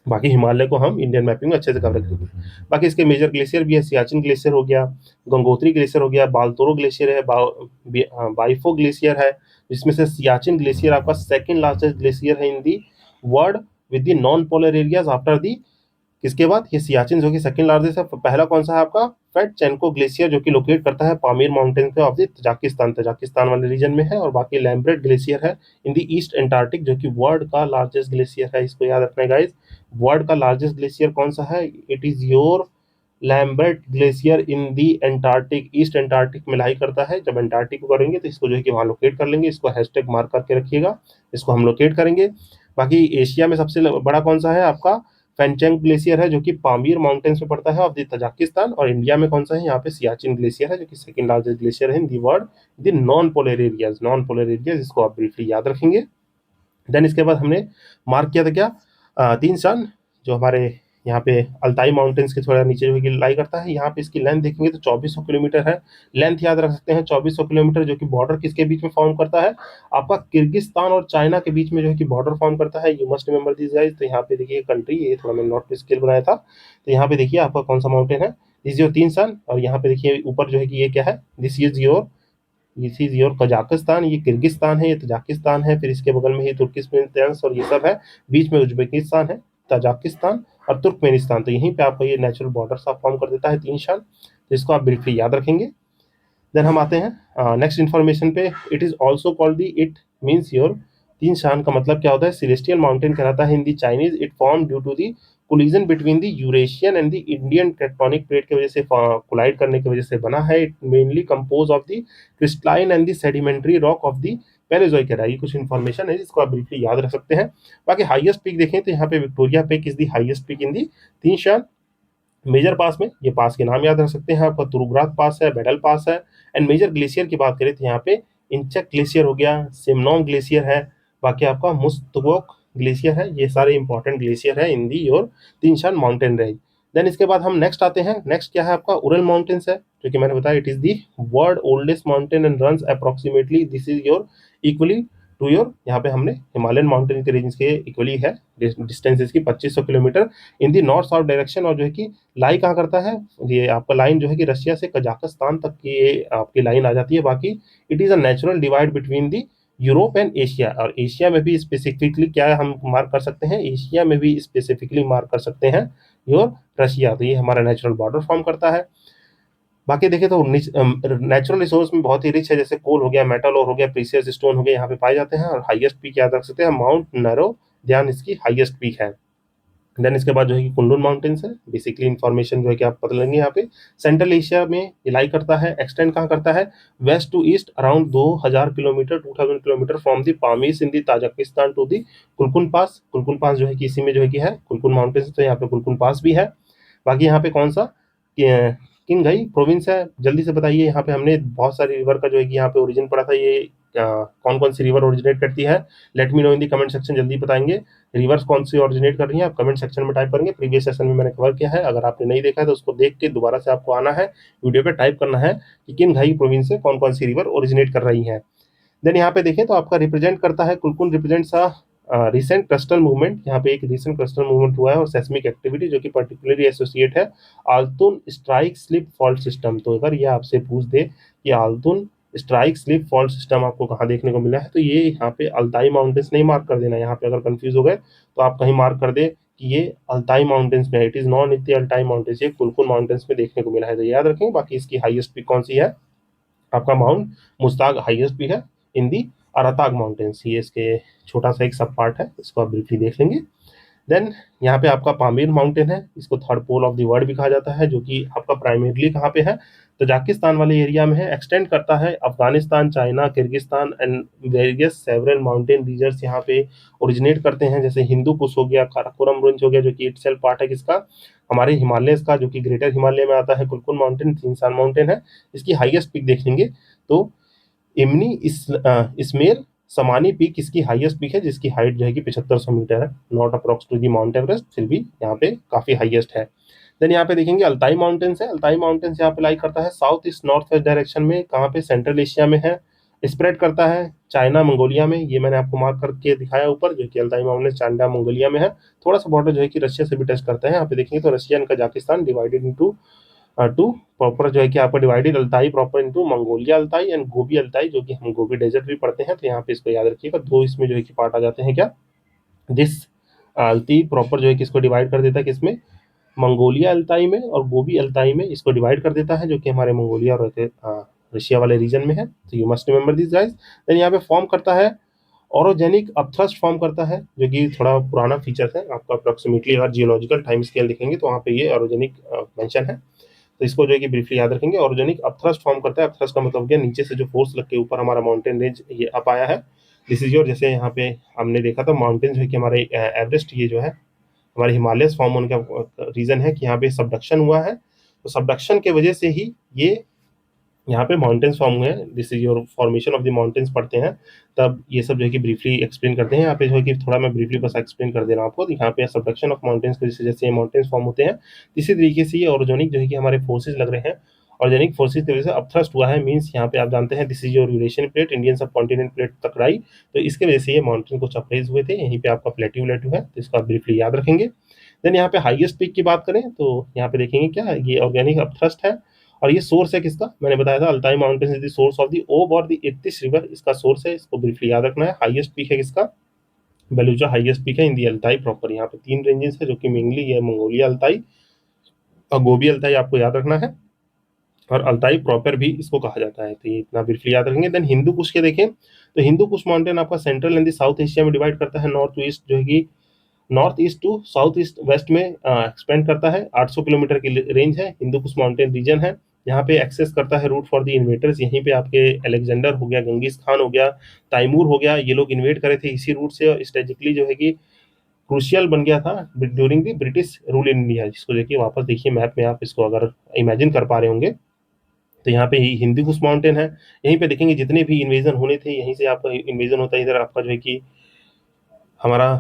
बाकी हिमालय को हम इंडियन मैपिंग में अच्छे से कवर करेंगे। बाकी इसके मेजर ग्लेशियर भी है, सियाचिन ग्लेशियर हो गया, गंगोत्री ग्लेशियर हो गया, बालतोरो ग्लेशियर है, बाइफो ग्लेशियर है, जिसमें से सियाचिन ग्लेशियर आपका सेकंड लार्जेस्ट ग्लेशियर है in the world with the non polar areas after the, किसके बाद, ये सियाचिन जो कि सेकंड लार्जेस्ट है। पहला कौन सा है आपका, फेटचेनको ग्लेशियर, जो कि लोकेट करता है पामीर माउंटेन पे ऑफ द तजाकिस्तान वाले रीजन में है। और बाकी लैम्बरेट ग्लेशियर है इन द ईस्ट एंटार्क्टिक, जो कि वर्ल्ड का लार्जेस्ट ग्लेशियर है। इसको याद रखना है गाइस, वर्ल्ड का लार्जेस्ट ग्लेशियर कौन सा है, it is your Lambert glacier in the Antarctic, east Antarctic में लाई करता है। जब एंटार्क्टिक को करेंगे तो इसको जो है कि वहाँ लोकेट कर लेंगे, इसको हैशटैग मार्क करके रखिएगा, इसको हम लोकेट करेंगे। बाकी एशिया में सबसे बड़ा कौन सा है आपका, फेंचेंग ग्लेशियर है जो कि पामीर माउंटेन्स में पड़ता है ऑफ द तजाकिस्तान। और इंडिया में कौन सा है, यहाँ पे सियाचिन ग्लेशियर है जो कि सेकंड लार्जेस्ट ग्लेशियर है in the world, the non polar areas, non polar areas, इसको आप ब्रीफली याद रखेंगे। देन इसके बाद हमने मार्क किया था क्या, तीन सन, जो हमारे यहाँ पे अल्ताई माउंटेन्स के थोड़ा नीचे जो है कि लाई करता है। यहाँ पे इसकी लेंथ देखेंगे तो 2400 किलोमीटर है, लेंथ याद रख सकते हैं 2400 किलोमीटर, जो कि बॉर्डर किसके बीच में फॉर्म करता है, आपका किर्गिस्तान और चाइना के बीच में जो है कि बॉर्डर फॉर्म करता है। You must remember this guys. तो यहाँ पे देखिए कंट्री, ये थोड़ा मैंने नोट पे स्केल बनाया था, तो यहाँ पे देखिए आपका कौन सा माउंटेन है, दिस योर तीन सन। और यहाँ पे देखिए ऊपर जो है कि ये क्या है, दिस इज योर कजाकिस्तान, ये किर्गिस्तान है, ये तजाकिस्तान है, फिर इसके बगल में ही तुर्किस्तान और ये सब है, बीच में उज्बेकिस्तान है, तजाकिस्तान और तुर्कमेनिस्तान। तो यहीं पे आपको ये नेचुरल बॉर्डर सा फॉर्म कर देता है तीन शान, तो इसको आप ब्रीफली याद रखेंगे। देन हम आते हैं नेक्स्ट इन्फॉर्मेशन पे, it is also called the, it means your तीन शान का मतलब क्या होता है, सिलेस्टियल माउंटेन कहलाता है Hindi Chinese. It form due to the collision between the Eurasian and the Indian tectonic plate की वजह से, कोलाइड करने की वजह से बना है। It mainly compose of the crystalline and the sedimentary rock of the Palaeozoic era. ये कुछ इन्फॉर्मेशन है जिसको आप ब्रीफली याद रख सकते हैं। बाकी हाईएस्ट पीक देखें तो यहाँ पे Victoria peak is the highest peak in the Tien Shan. Major पास में ये पास के नाम याद रख सकते हैं, आपका तुरुग्रात पास है, बेडल पास है। एंड मेजर ग्लेशियर की बात करें तो यहाँ पे इंचक ग्लेशियर हो गया, सिमनोंग ग्लेशियर है, बाकी आपका मुस्तगोक ग्लेशियर है। ये सारे इंपॉर्टेंट ग्लेशियर है इन दी और तीनशान माउंटेन रेंज। देन इसके बाद हम नेक्स्ट आते हैं, नेक्स्ट क्या है आपका उरल माउंटेन्स है, जो कि मैंने बताया it is the world oldest mountain and runs approximately, this is your equally to your, यहाँ पे हमने हिमालयन माउंटेन के रेंज के इक्वली है, डिस्टेंस इसकी 2500 kilometre in the north south direction. और जो है कि लाई कहाँ करता है, ये आपका लाइन जो है कि रशिया से कजाकिस्तान तक की ये आपकी लाइन आ जाती है। बाकी it is a natural divide between the Europe and Asia, और एशिया में भी स्पेसिफिकली क्या हम मार्क कर सकते हैं, एशिया में भी स्पेसिफिकली मार्क कर सकते हैं योर रशिया। तो ये हमारा नेचुरल बॉर्डर फॉर्म करता है। बाकी देखें तो नेचुरल रिसोर्स में बहुत ही रिच है, जैसे कोल हो गया, मेटल और हो गया, प्रीशियस स्टोन हो गया, यहाँ पे पाए जाते हैं। और हाईएस्ट पीक याद रख सकते हैं माउंट नैरो ध्यान इसकी हाईएस्ट पीक है। देन इसके बाद जो है कि कुंलुन माउंटेन्स है। बेसिकली इन्फॉर्मेशन जो है कि आप पता लेंगे यहाँ पे। सेंट्रल एशिया में ये लाई करता है, एक्सटेंड कहाँ करता है, west to east around 2000 kilometre 2000 kilometre from the Pamir in the Tajikistan to the Kulkun pass. Kulkun pass जो है कि इसी में जो है कि है कुलकुन माउंटेन्स, तो यहाँ पे कुलकुन पास भी है। बाकी यहाँ पे कौन सा किंगघई प्रोविंस है, जल्दी से बताइए। यहाँ पे हमने बहुत सारी रिवर का जो है कि यहाँ पे ओरिजिन पढ़ा था, ये कौन कौन सी रिवर ओरिजिनेट करती है, लेट मी नो इन दी कमेंट सेक्शन, जल्दी बताएंगे। रिवर्स कौन सी ओरिजिनेट कर रही है, आप कमेंट सेक्शन में टाइप करेंगे। प्रीवियस सेशन में मैंने कवर किया है, अगर आपने नहीं देखा है तो उसको देख के दोबारा से आपको आना है, वीडियो पे टाइप करना है कि किन घाई प्रोविंस से कौन कौन सी रिवर ओरिजिनेट कर रही है। देन यहाँ पे देखें तो आपका रिप्रेजेंट करता है, कुलकुन रिप्रेजेंट्स रिसेंट क्रिस्टल मूवमेंट। यहाँ पे एक रिसेंट क्रिस्टल मूवमेंट हुआ है और सेस्मिक एक्टिविटी जो कि पर्टिकुलरली एसोसिएट है आल्तुन स्ट्राइक स्लिप फॉल्ट सिस्टम। तो अगर ये आपसे पूछ दे कि आल्तुन स्ट्राइक स्लिप फॉल्ट सिस्टम आपको कहाँ देखने को मिला है, तो ये यहाँ पे अल्ताई माउंटेन्स नहीं मार्क कर देना। यहाँ पे अगर कंफ्यूज हो गए तो आप कहीं मार्क कर दे कि ये अल्ताई माउंटेन्स में, इट इज नॉन इतने अल्ताई माउंटेन्स, ये कुलकुन माउंटेन्स में देखने को मिला है, तो याद रखेंगे। बाकी इसकी हाईएस्ट पीक कौन सी है, आपका माउंट मुस्ताग हाईएस्ट पीक है इन दी अराताग माउंटेन्स। ये इसके छोटा सा एक सब पार्ट है, इसको आप ब्रीफली देख लेंगे। देन यहाँ पे आपका पामीर माउंटेन है, इसको third pole of the world भी कहा जाता है, जो कि आपका प्राइमरीली कहाँ पे है, तजाकिस्तान वाले एरिया में है। एक्सटेंड करता है Afghanistan, China, Kyrgyzstan and various several mountain regions यहाँ पे ओरिजिनेट करते हैं, जैसे हिंदू कुश हो गया, काराकोरम रेंज हो गया, जो कि इटसेल्फ पार्ट है किसका, हमारे हिमालय का, जो कि ग्रेटर हिमालय में आता है। कुलकुन माउंटेन तीनसान माउंटेन है, इसकी हाईएस्ट पीक देख लेंगे तो इमनी इसमेर समानी पीक इसकी हाईएस्ट पीक है, जिसकी हाइट जो है कि 7500 मीटर है, not approx to the Mount Everest, फिर भी यहाँ पे काफी हाईएस्ट है। देन यहाँ पे देखेंगे अल्ताई माउंटेन्स है। अल्ताई माउंटेन्स यहाँ पे लाई करता है south east north west direction में, कहाँ पे, सेंट्रल एशिया में है। स्प्रेड करता है चाइना मंगोलिया में, ये मैंने आपको मार्क करके दिखाया ऊपर, जो कि अल्ताई माउंटेन चाइना मंगोलिया में है। थोड़ा सा बॉर्डर जो है कि रशिया से भी टच करता है। यहाँ पे देखेंगे तो Russia and Kazakhstan divided into two proper जो है कि आपका divided Altai proper into Mongolia Altai and Gobi Altai, जो कि हम गोबी डेजर्ट भी पढ़ते हैं, तो यहाँ पे इसको याद रखिएगा। दो इसमें जो है कि पार्ट आ जाते हैं, क्या, दिस अल्ती प्रॉपर जो है कि इसको डिवाइड कर देता है किसमें, मंगोलिया अल्ताई में, और गोबी अल्ताई में इसको डिवाइड कर देता है, जो कि हमारे मंगोलिया और रशिया वाले रीजन में है। तो you must remember this guys. Then यहाँ पे फॉर्म करता है ओरोजेनिक अपथ्रस्ट फॉर्म करता है, जो कि थोड़ा पुराना फीचर है आपका, अप्रोक्सीमेटली अगर जियोलॉजिकल टाइम स्केल देखेंगे तो वहाँ पे ये ओरोजेनिक मेंशन है, तो इसको जो है कि ब्रीफली याद रखेंगे। ऑर्गेनिक अपथ्रस्ट फॉर्म करता है, अपथ्रस्ट का मतलब क्या, नीचे से जो फोर्स लग के ऊपर हमारा माउंटेन रेंज ये अप आया है, दिस इज योर, जैसे यहाँ पे हमने देखा था माउंटेन जो है कि हमारे एवरेस्ट, ये जो है हमारे हिमालय फॉर्म होने का रीजन है कि यहाँ पे सबडक्शन हुआ है, तो सबडक्शन के वजह से ही ये यहाँ पे माउंटेन्स फॉर्म हुए हैं। This is your formation of the mountains पढ़ते हैं तब ये सब जो है कि ब्रीफली एक्सप्लेन करते हैं। यहाँ पे जो है कि थोड़ा मैं ब्रीफली बस एक्सप्लेन कर दे रहा हूँ आपको। यहाँ पे सबडक्शन ऑफ माउंटेन्स की वजह से जैसे ये माउंटेन्स फॉर्म होते हैं, इसी तरीके से ये ऑर्गेनिक जो है कि हमारे फोर्सेज लग रहे हैं, ऑर्गेनिक फोर्सेज की वजह से अपथ्रस्ट हुआ है। मीन्स यहाँ पे आप जानते हैं this is your Eurasian plate, Indian सब कॉन्टिनेंट प्लेट टकराई, तो इसके वजह से ये माउंटेन कुछ अपरेज हुए थे। यहीं पे आपका प्लेट्यू व्लेट्यू है, तो इसको आप ब्रीफली याद रखेंगे। देन यहाँ पे हाईएस्ट पीक की बात करें तो यहाँ पे देखेंगे क्या, ये ऑर्गेनिक अपथ्रस्ट है, और ये सोर्स है किसका, मैंने बताया था Altai mountain is the source of the ओब और द इर्तिश रिवर, इसका सोर्स है, इसको ब्रीफली याद रखना है। हाईएस्ट पीक है किसका, बेलूचा हाईएस्ट पीक है इन दी अल्ताई प्रॉपर। यहाँ पे 3 रेंजेस है, जो कि मेनली ये मंगोलिया अल्ताई और गोबी अल्ताई आपको याद रखना है, और अल्ताई प्रॉपर भी इसको कहा जाता है, तो ये इतना ब्रीफली याद रखेंगे। देन हिंदू कुश के देखें तो हिंदू कुश माउंटेन आपका सेंट्रल एंड साउथ एशिया में डिवाइड करता है, नॉर्थ टू ईस्ट जो है कि north east to south east west में एक्सपेंड करता है। 800 किलोमीटर की रेंज है, हिंदू कुश माउंटेन रीजन है। यहाँ पे एक्सेस करता है रूट फॉर द इन्वेटर्स, यहीं पे आपके अलेक्जेंडर हो गया, गंगीज खान हो गया, तैमूर हो गया, ये लोग इन्वेट करे थे इसी रूट से, और स्ट्रेटेजिकली जो है कि क्रूशियल बन गया था during the British rule in India, जिसको देखिए वापस देखिए मैप में, आप इसको अगर इमेजिन कर पा रहे होंगे, तो यहाँ पे ही हिंदू कुश माउंटेन है। यहीं पे देखेंगे जितने भी इन्वेजन होने थे, यहीं से आपका इन्वेजन होता है। इधर आपका जो है कि हमारा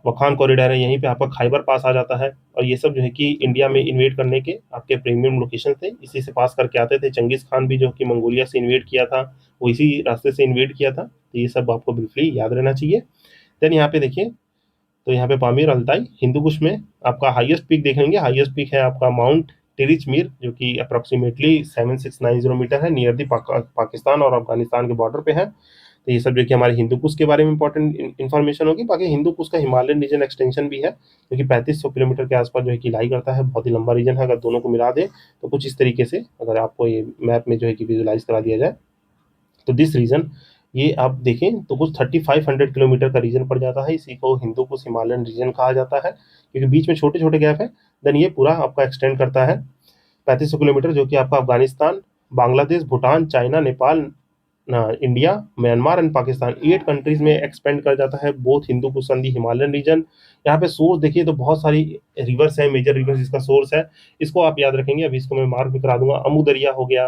वखान कॉरिडोर है, यहीं पे आपका खाइबर पास आ जाता है, और ये सब जो है कि इंडिया में इन्वेट करने के आपके प्रीमियम लोकेशन थे, इसी से पास करके आते थे। चंगेज खान भी जो कि मंगोलिया से इन्वेट किया था, वो इसी रास्ते से इन्वेट किया था, तो ये सब आपको ब्रीफली याद रहना चाहिए। देन यहाँ पे देखिए तो यहाँ पे पामीर अल्ताई हिंदू कुश में आपका हाईएस्ट पीक देखेंगे, हाईएस्ट पीक है आपका माउंट टिरिचमीर, जो कि अप्रोक्सीमेटली 7690 मीटर है, नियर दी पाकिस्तान और अफगानिस्तान के बॉर्डर पे है। तो ये सब जो कि हमारे हिंदू कुश के बारे में इंपॉर्टेंट इन्फॉर्मेशन होगी। बाकी हिंदू कुश का हिमालयन रीजन एक्सटेंशन भी है जो कि 3500 किलोमीटर के आसपास जो है कि लाई करता है, बहुत ही लंबा रीजन है। अगर दोनों को मिला दे तो कुछ इस तरीके से अगर आपको ये मैप में जो है कि विजुलाइज करा दिया जाए तो दिस रीजन ये आप देखें तो कुछ 3500 किलोमीटर का रीजन पड़ जाता है। इसी को हिंदू कुश हिमालयन रीजन कहा जाता है क्योंकि बीच में छोटे छोटे गैप है। देन ये पूरा आपका एक्सटेंड करता है 3500 किलोमीटर, जो कि आपका Afghanistan, Bangladesh, Bhutan, China, Nepal, India, Myanmar and Pakistan 8 countries में एक्सपेंड कर जाता है बोथ हिंदू कुश संधि हिमालयन रीजन। यहाँ पे सोर्स देखिए तो बहुत सारी रिवर्स है, मेजर रिवर्स इसका सोर्स है, इसको आप याद रखेंगे। अभी इसको मैं मार्क भी करा दूंगा। अमू दरिया हो गया,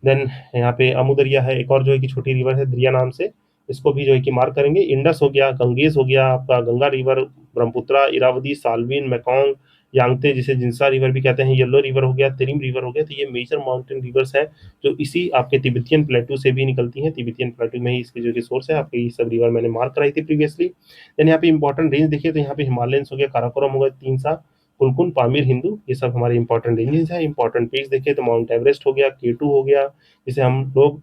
देन यहाँ पे अमू दरिया है, एक और जो है कि छोटी रिवर है दरिया नाम से, इसको भी जो है कि मार्क करेंगे। इंडस हो गया, गंगेस हो गया, आपका Ganga river, Brahmaputra, Irrawaddy, Salvin, Mekong, Yangte जिसे जिंसा रिवर भी कहते हैं, येलो रिवर हो गया, तिरिम रिवर हो गया। तो ये मेजर माउंटेन रिवर्स है जो इसी आपके तिब्बतियन प्लेटू से भी निकलती हैं। तिब्बतियन प्लेटू में ही इसकी जो रिसोर्स है, आपके ये सब रिवर मैंने मार्क कराई थी प्रीवियसली। देन यहाँ पे इंपॉर्टेंट रेंज देखिए तो यहाँ पे हिमालयंस हो गया, काराकोरम हो गया, तीनसा, कुनकुन, पामीर, हिंदू, ये सब हमारे इंपॉर्टेंट रेंजेस हैं। इंपॉर्टेंट पीक्स देखिए तो माउंट एवरेस्ट हो गया, केटू हो गया, जिसे हम लोग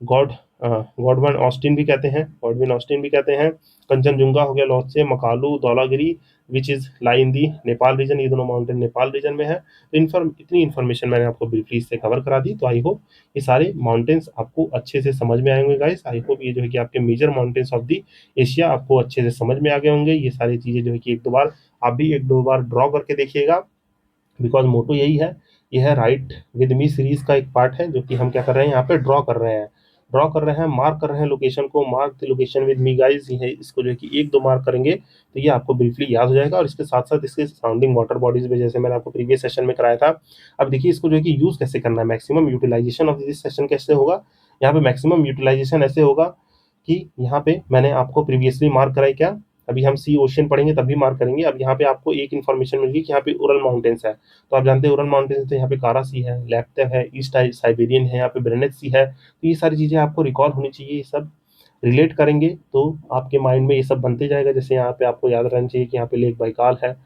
गॉड गॉडवन ऑस्टिन भी कहते हैं, गॉडविन ऑस्टिन भी कहते हैं। कंचनजुंगा हो गया, Lhotse, Makalu, Dhaulagiri which is lie in the Nepal region, ये दोनों माउंटेन नेपाल रीजन में है। तो इतनी इन्फॉर्मेशन मैंने आपको ब्रीफली इससे कवर करा दी। तो आई होप ये सारे माउंटेन्स आपको अच्छे से समझ में आएंगे गाइस। आई होप ये जो है कि आपके major mountains of the Asia आपको अच्छे से समझ में आ गए होंगे। ये सारी चीजें जो है कि एक दो बार आप भी एक दो बार ड्रॉ करके देखिएगा, बिकॉज मोटो यही है। ये है राइट विद मी सीरीज का एक पार्ट है जो कि हम क्या कर रहे हैं, यहाँ पे ड्रॉ कर रहे हैं, मार्क कर रहे हैं लोकेशन को। Mark the location with me guys, ये है, इसको जो है कि एक दो मार्क करेंगे तो ये आपको ब्रीफली याद हो जाएगा। और इसके साथ साथ इसके सराउंडिंग वाटर बॉडीज में, जैसे मैंने आपको प्रीवियस सेशन में कराया था। अब देखिए इसको जो है कि यूज कैसे करना है, maximum utilisation of this session कैसे होगा। यहाँ पे मैक्सिमम यूटिलाइजेशन ऐसे होगा कि यहाँ पे मैंने आपको प्रीवियसली मार्क कराई क्या, अभी हम सी ओशियन पढ़ेंगे तब भी मार्क करेंगे। अब यहाँ पे आपको एक इन्फॉर्मेशन मिल गई कि यहाँ पे उरल माउंटेन्स है, तो आप जानते हैं उरल माउंटेन्स, तो यहाँ पे कारा सी है, लैप्टेव है, ईस्ट साइबेरियन है, यहाँ पे ब्रेनेट सी है। तो ये सारी चीजें आपको रिकॉल होनी चाहिए। ये सब रिलेट करेंगे तो आपके माइंड में ये सब बनते जाएगा। जैसे यहाँ पे आपको याद रहना चाहिए कि यहाँ पे लेक बाइकाल है,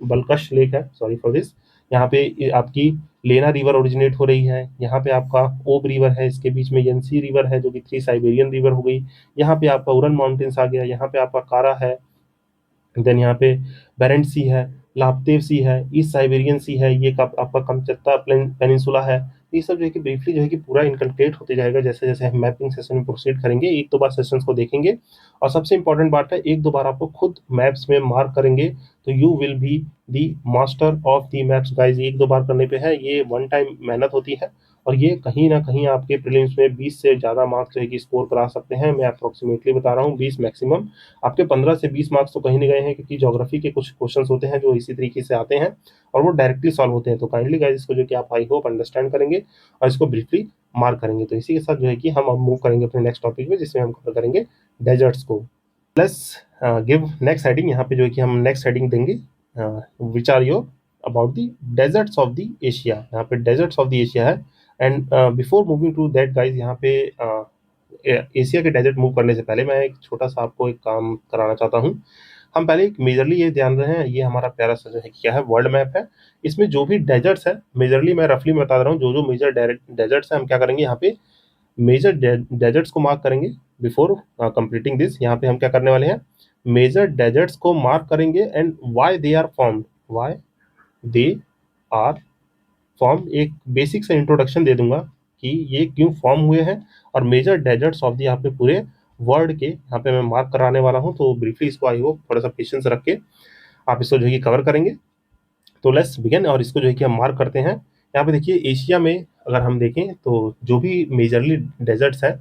बलकश लेक है, सॉरी फॉर दिस। यहाँ पे आपकी लेना रिवर ओरिजिनेट हो रही है, यहाँ पे आपका ओब रिवर है, इसके बीच में यंसी रिवर है जो कि 3 साइबेरियन रिवर हो गई। यहाँ पे आपका उरन माउंटेन्स आ गया, यहाँ पे आपका कारा है, देन यहाँ पे बेरेंट सी है, लाप्तेव सी है, ईस्ट साइबेरियन सी है, ये आपका कमचत्ता पेनिनसुला है। तो ये सब जो है कि ब्रीफली जो है कि पूरा इनकलकेट होते जाएगा जैसे जैसे हम मैपिंग सेशन में प्रोसीड करेंगे। एक दो बार सेशंस को देखेंगे और सबसे इंपॉर्टेंट बात है, एक दो बार आपको खुद मैप्स में मार्क करेंगे तो you will be the master of the maps guys. एक दो बार करने पे है, ये वन टाइम मेहनत होती है और ये कहीं ना कहीं आपके प्रीलिम्स में 20 से ज़्यादा मार्क्स जो है कि स्कोर करा सकते हैं। मैं अप्रोक्सीमेटली बता रहा हूँ 20 मैक्सिमम, आपके 15 से 20 मार्क्स तो कहीं नहीं गए हैं, क्योंकि ज्योग्राफी के कुछ क्वेश्चंस होते हैं जो इसी तरीके से आते हैं और वो डायरेक्टली सॉल्व होते हैं। तो काइंडली गाइस इसको जो कि आप आई होप अंडरस्टैंड करेंगे और इसको ब्रीफली मार्क करेंगे। तो इसी के साथ जो है कि हम अब मूव करेंगे अपने नेक्स्ट टॉपिक में, जिसमें हम कवर करेंगे डेजर्ट्स को। प्लस गिव नेक्स्ट हेडिंग, यहाँ पे जो है कि हम नेक्स्ट हेडिंग देंगे which are your about the deserts of the Asia. यहाँ पे डेजर्ट्स ऑफ द एशिया है। And before moving to that guys, यहाँ पे एशिया के डेजर्ट मूव करने से पहले मैं एक छोटा सा आपको एक काम कराना चाहता हूँ। हम पहले एक मेजरली ये ध्यान रहे हैं, ये हमारा प्यारा सा जो है क्या है, वर्ल्ड मैप है। इसमें जो भी डेजर्ट्स है, मेजरली मैं रफली बता रहा हूँ, जो जो मेजर डेजर्ट्स है हम क्या करेंगे, यहाँ पे मेजर डेजर्ट्स को मार्क करेंगे। बिफोर कंप्लीटिंग दिस, यहाँ पे हम क्या करने वाले हैं, मेजर डेजर्ट्स को मार्क करेंगे and why they are formed, why they are form, एक बेसिक सा इंट्रोडक्शन दे दूंगा कि ये क्यों फॉर्म हुए हैं। और मेजर डेजर्ट्स ऑफ दी यहाँ पे पूरे वर्ल्ड के यहाँ पे मैं मार्क कराने वाला हूँ। तो ब्रीफली इसको आई होप थोड़ा सा पेशेंस रख के आप इसको जो है कि कवर करेंगे। तो लेट्स बिगिन और इसको जो है कि हम मार्क करते हैं। यहाँ पे देखिए एशिया में अगर हम देखें तो जो भी मेजरली डेजर्ट्स है,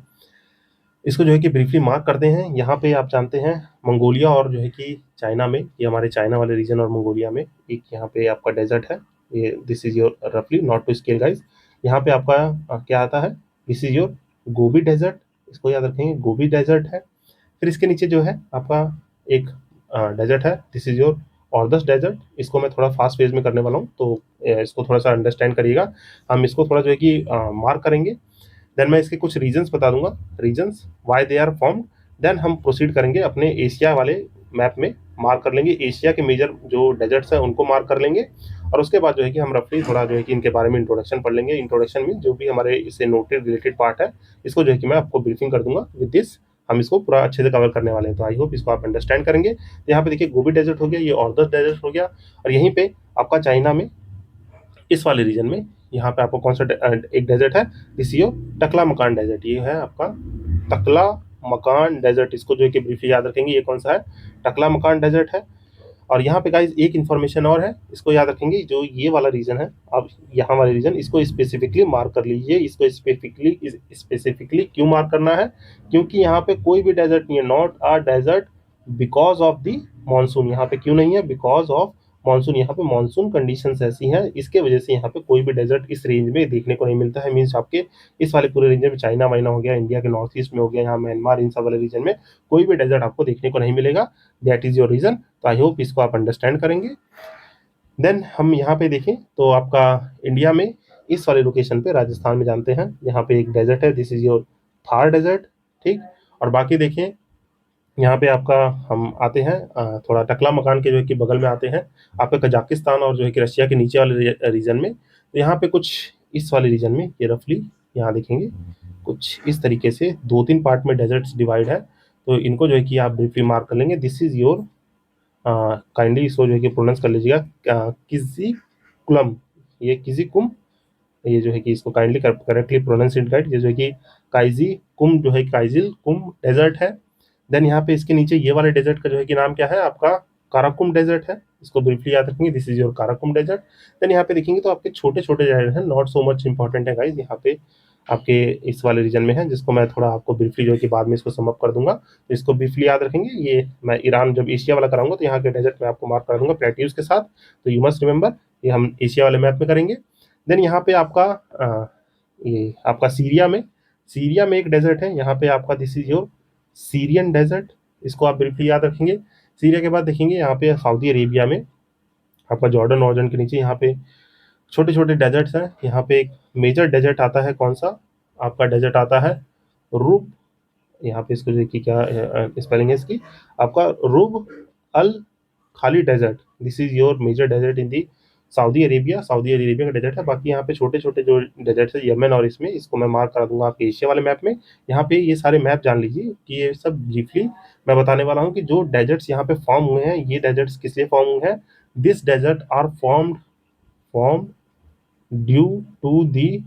इसको जो है कि ब्रीफली मार्क करते हैं। यहाँ पे आप जानते हैं मंगोलिया और जो है कि चाइना में, ये हमारे चाइना वाले रीजन और मंगोलिया में एक यहाँ पे आपका डेजर्ट है। ये दिस इज योर रफली नॉट टू स्केल गाइज। यहाँ पे आपका क्या आता है, this is your Gobi desert, इसको याद रखेंगे, गोबी डेजर्ट है। फिर इसके नीचे जो है आपका एक डेजर्ट है, दिस इज योर ऑर्दस डेजर्ट। इसको मैं थोड़ा फास्ट फेज में करने वाला हूँ, तो इसको थोड़ा सा अंडरस्टैंड करिएगा। हम इसको थोड़ा जो है कि मार्क करेंगे, देन मैं इसके कुछ रीजन्स बता दूंगा, reasons why they are formed, then हम प्रोसीड करेंगे अपने एशिया वाले मैप में मार्क कर लेंगे, एशिया के मेजर जो डेजर्ट्स हैं उनको मार्क कर लेंगे, और उसके बाद जो है कि हम रफली थोड़ा जो है कि इनके बारे में इंट्रोडक्शन पढ़ लेंगे। इंट्रोडक्शन में जो भी हमारे इससे नोटेड रिलेटेड पार्ट है, इसको जो है कि मैं आपको ब्रीफिंग कर दूंगा। विद दिस हम इसको पूरा अच्छे से कवर करने वाले हैं, तो आई होप इसको आप अंडरस्टैंड करेंगे। तो यहाँ पे देखिए गोबी डेजर्ट हो गया, ये ऑर्दस डेजर्ट हो गया, और यहीं पे आपका चाइना में इस वाले रीजन में यहाँ पे आपको कौन सा एक डेजर्ट है, दिस यो टकला मकान डेजर्ट, ये है आपका टकला मकान डेजर्ट। इसको जो है कि ब्रीफली याद रखेंगे, ये कौन सा है, टकला मकान डेजर्ट है। और यहाँ पे गाइस एक इन्फॉर्मेशन और है, इसको याद रखेंगे, जो ये वाला रीजन है, अब यहाँ वाले रीजन, इसको स्पेसिफिकली मार्क कर लीजिए। इसको स्पेसिफिकली क्यों मार्क करना है, क्योंकि यहाँ पे कोई भी डेजर्ट नहीं है, not a desert because of the monsoon. यहाँ पे क्यों नहीं है, बिकॉज ऑफ मानसून। यहाँ पे मानसून कंडीशंस ऐसी हैं, इसके वजह से यहाँ पे कोई भी डेजर्ट इस रेंज में देखने को नहीं मिलता है। मीन्स आपके इस वाले पूरे रेंज में चाइना वाइना हो गया, इंडिया के नॉर्थ ईस्ट में हो गया, यहाँ म्यांमार, इन सब वाले रीजन में कोई भी डेजर्ट आपको देखने को नहीं मिलेगा। That is your region. तो आई होप इसको आप अंडरस्टैंड करेंगे। देन हम यहाँ पे देखें तो आपका इंडिया में इस वाले लोकेशन पे, राजस्थान में जानते हैं, यहाँ पे एक डेजर्ट है, this is your Thar desert, ठीक। और बाकी देखें यहाँ पे आपका हम आते हैं थोड़ा टकला मकान के जो है कि बगल में आते हैं आपका कजाकिस्तान और जो है कि रशिया के नीचे वाले रीजन में। तो यहाँ पे कुछ इस वाले रीजन में ये रफली यहाँ देखेंगे कुछ इस तरीके से 2-3 पार्ट में डेजर्ट्स डिवाइड है। तो इनको जो है कि आप ब्रीफली मार्क कर लेंगे। दिस इज योर, काइंडली इसको जो है कि प्रोनाउंस कर लीजिएगा, किसी कुलम, ये किसी कुम, ये जो है कि इसको kindly correctly pronounce it guide, ये जो है कि काइजी कुम जो है काइजिल कुम डेजर्ट है। देन यहाँ पे इसके नीचे ये वाले डेजर्ट का जो है कि नाम क्या है आपका, काराकुम डेजर्ट है, इसको ब्रीफली याद रखेंगे, this is your Karakum desert. Then यहाँ पे देखेंगे तो आपके छोटे छोटे डेजर्ट हैं, नॉट सो मच इंपॉर्टेंट है गाइज, यहाँ पे आपके इस वाले रीजन में है, जिसको मैं थोड़ा आपको ब्रीफली जो है कि बाद में इसको समअप कर दूंगा। तो इसको ब्रीफली याद रखेंगे। ये मैं ईरान जब एशिया वाला कराऊंगा तो यहाँ के डेजर्ट में आपको मार्क कर दूंगा प्लेट्यूज के साथ, तो यू मस्ट रिमेंबर, ये हम एशिया वाले मैप में करेंगे। देन यहाँ पे आपका ये आपका सीरिया में एक डेजर्ट है, यहाँ पे आपका this is your Syrian desert, इसको आप ब्रीफली याद रखेंगे। सीरिया के बाद देखेंगे यहाँ पे सऊदी अरेबिया में आपका जॉर्डन वॉर्डन के नीचे यहाँ पे छोटे छोटे डेजर्ट्स हैं। यहाँ पे एक मेजर डेजर्ट आता है, कौन सा आपका डेजर्ट आता है, रूब, यहाँ पे इसको जो कि क्या स्पेलिंग है इसकी, आपका Rub al Khali desert, this is your major desert in the Saudi Arabia का डेजर्ट है। बाकी यहाँ पे छोटे छोटे जो डेजर्ट है यमन और इसमें, इसको मैं मार्क करा दूंगा आपके एशिया वाले मैप में। यहाँ पे ये सारे मैप जान लीजिए कि ये सब ब्रीफली मैं बताने वाला हूँ कि जो डेजर्ट्स यहाँ पे फॉर्म हुए हैं, ये डेजर्ट्स किस लिए फॉर्म हुए हैं, this desert are form due to the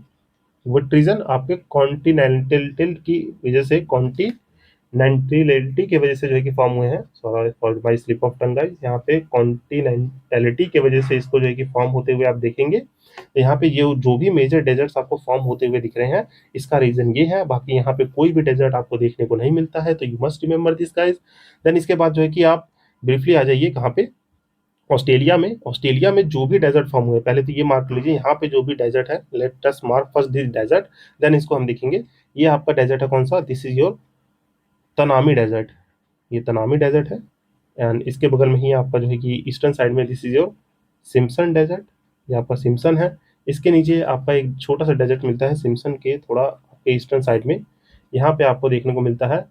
what region, आपके कॉन्टिनेंटल की वजह से, कॉन्टिनेंटलिटी की वजह से जो है कि फॉर्म हुए हैं। Sorry for my slip of tongue guys, यहाँ पे कॉन्टिनेंटलिटी की वजह से इसको जो है कि फॉर्म होते हुए आप देखेंगे। तो यहाँ पे ये जो भी मेजर डेजर्ट्स आपको फॉर्म होते हुए दिख रहे हैं, इसका रीजन ये है। बाकी यहाँ पे कोई भी डेजर्ट आपको देखने को नहीं मिलता है, तो you must remember this guys. Then इसके बाद जो है कि आप ब्रीफली आ जाइए कहाँ पे, ऑस्ट्रेलिया में जो भी डेजर्ट फॉर्म हुए, पहले तो ये मार्क लीजिए, यहाँ पे जो भी डेजर्ट है, let us mark first this desert, then इसको हम देखेंगे। ये आपका डेजर्ट है कौन सा, this is your Tanami desert, ये तनामी डेजर्ट है। एंड इसके बगल में ही आपका जो है कि ईस्टर्न साइड में this is your Simpson desert, ये आपका सिम्पसन है। इसके नीचे आपका एक छोटा सा डेजर्ट मिलता है सिम्पसन के थोड़ा आपके ईस्टर्न साइड में, यहाँ पे आपको देखने को मिलता है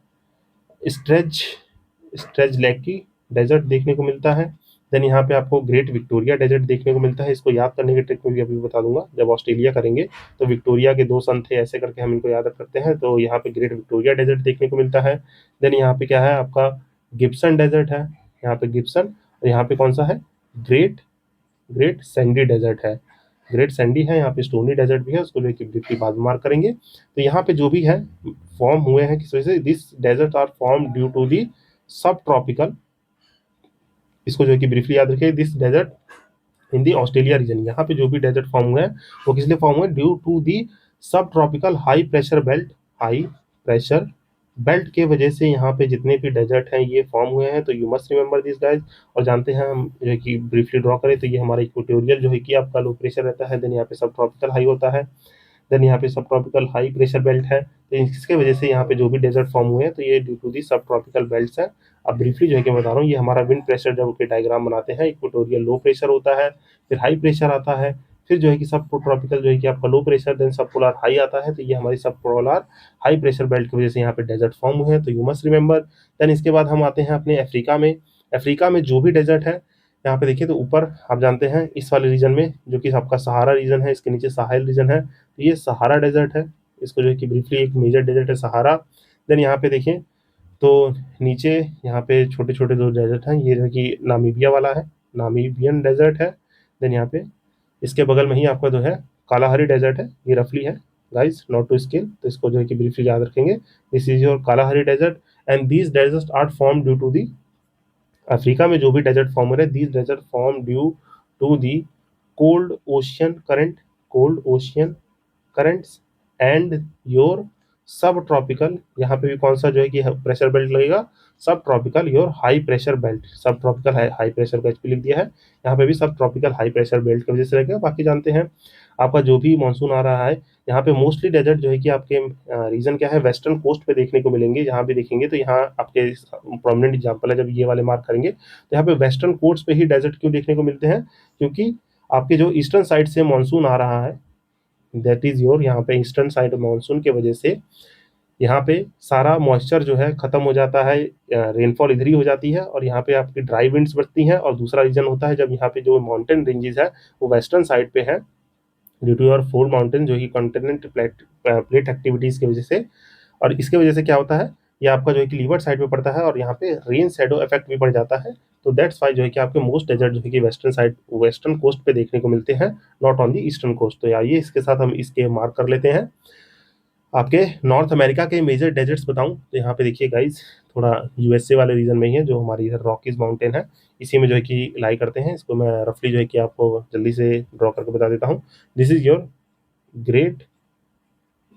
स्ट्रेच लेक की डेजर्ट देखने को मिलता है। देन यहाँ पे आपको ग्रेट विक्टोरिया डेजर्ट देखने को मिलता है। इसको याद करने की ट्रिक में भी अभी बता दूंगा, जब ऑस्ट्रेलिया करेंगे तो विक्टोरिया के 2 सन थे, ऐसे करके हम इनको याद करते हैं। तो यहाँ पे ग्रेट विक्टोरिया डेजर्ट देखने को मिलता है। देन यहाँ पे क्या है आपका गिब्सन डेजर्ट है, यहाँ पे गिब्सन, और यहाँ पे कौन सा है, ग्रेट सैंडी डेजर्ट है, ग्रेट सैंडी है। यहाँ पे स्टोनी डेजर्ट भी है, उसको लेकर ब्रीफली बाद में मार्क करेंगे। तो यहाँ पे जो भी है फॉर्म हुए हैं किस वजह से, this desert are form due to the sub tropical, इसको जो है कि ब्रीफली याद रखिए, this desert in the Australia region. यहाँ पे जो भी डेजर्ट फॉर्म हुए हैं वो किस लिए फॉर्म हुए, due to the sub tropical high pressure belt के वजह से यहाँ पे जितने भी डेजर्ट हैं ये फॉर्म हुए हैं। तो you must remember this guys. और जानते हैं हम जो है कि ब्रीफली ड्रॉ करें तो ये हमारा इक्वेटोरियल जो है कि आपका लो प्रेशर रहता है, देन यहाँ पे सब ट्रॉपिकल हाई होता है, देन यहाँ पे सब ट्रॉपिकल हाई प्रेशर बेल्ट है। तो इसके वजह से यहाँ पे जो भी डेजर्ट फॉर्म हुए हैं तो ये due to the sub tropical belts हैं। अब ब्रीफली जो है कि मैं बता रहा हूँ, ये हमारा विंड प्रेशर जब के डायग्राम बनाते हैं, इक्वेटोरियल लो प्रेशर होता है, फिर हाई प्रेशर आता है, फिर जो है कि सब ट्रॉपिकल जो है कि आपका लो प्रेशर, देन सब पोलर हाई आता है। तो ये हमारी सब पोलर हाई प्रेशर बेल्ट की वजह से यहाँ पे डेजर्ट फॉर्म हुए हैं, तो यू मस्ट रिमेंबर। देन इसके बाद हम आते हैं अपने अफ्रीका में। अफ्रीका में जो भी डेजर्ट है, यहाँ पे देखिए तो ऊपर आप जानते हैं इस वाले रीजन में जो कि आपका सहारा रीजन है, इसके नीचे साहेल रीजन है, तो ये सहारा डेजर्ट है। इसको जो है कि ब्रीफली एक मेजर डेजर्ट है सहारा। देन यहाँ पे देखें तो नीचे यहाँ पे छोटे छोटे दो डेजर्ट हैं, ये जो है कि नामीबिया वाला है, नामीबियन डेजर्ट है। देन यहाँ पे इसके बगल में ही आपका जो है कालाहारी डेजर्ट है, ये रफली है गाइस, नॉट टू स्केल, तो इसको जो है कि ब्रीफली याद रखेंगे। This is your Kalahari desert and these desert are form due to the, Africa में जो भी डेजर्ट फॉर्म हो रहे हैं, these desert form due to the cold ocean current, cold ocean currents and your sub tropical, यहाँ पे भी कौन सा जो है कि प्रेशर बेल्ट लगेगा, सब tropical your high pressure belt, सब ट्रॉपिकल हाई प्रेशर का एचपी लिख दिया है, यहाँ पे भी सब ट्रॉपिकल हाई प्रेशर बेल्ट की वजह से लगेगा। बाकी जानते हैं आपका जो भी मानसून आ रहा है, यहाँ पे मोस्टली डेजर्ट जो है कि आपके रीजन क्या है, वेस्टर्न कोस्ट पे देखने को मिलेंगे। यहाँ भी देखेंगे तो यहाँ आपके प्रोमिनेंट एग्जाम्पल है, जब ये वाले मार्क करेंगे तो यहाँ पे वेस्टर्न कोस्ट पे ही डेजर्ट क्यों देखने को मिलते हैं, क्योंकि आपके जो ईस्टर्न साइड से मानसून आ रहा है, दैट इज योर, यहाँ पे ईस्टर्न साइड मानसून के वजह से यहाँ पे सारा मॉइस्चर जो है खत्म हो जाता है, रेनफॉल इधर ही हो जाती है और यहाँ पे आपकी ड्राई विंड्स बढ़ती हैं। और दूसरा रीजन होता है जब यहाँ पे जो माउंटेन रेंजेस है वो वेस्टर्न साइड पे है, due to your fold mountain जो कि कॉन्टिनेंट प्लेट एक्टिविटीज की वजह से, और इसके वजह से क्या होता है, ये आपका जो है कि लीवर्ड साइड पे पड़ता है और यहाँ पे रेन शैडो इफेक्ट भी पड़ जाता है। तो दैट्स वाई जो है कि आपके मोस्ट डेजर्ट जो है कि वेस्टर्न साइड, वेस्टर्न कोस्ट पे देखने को मिलते हैं, not on the eastern coast. तो आइए इसके साथ हम इसके मार्क कर लेते हैं। आपके नॉर्थ अमेरिका के मेजर डेजर्ट्स बताऊं तो यहाँ पे देखिए गाइज, थोड़ा यूएसए वाले रीजन में ही है, जो हमारी इधर रॉकीज माउंटेन है, इसी में जो है कि लाई करते हैं। इसको मैं रफली जो है कि आपको जल्दी से ड्रॉ करके बता देता हूँ। This is your great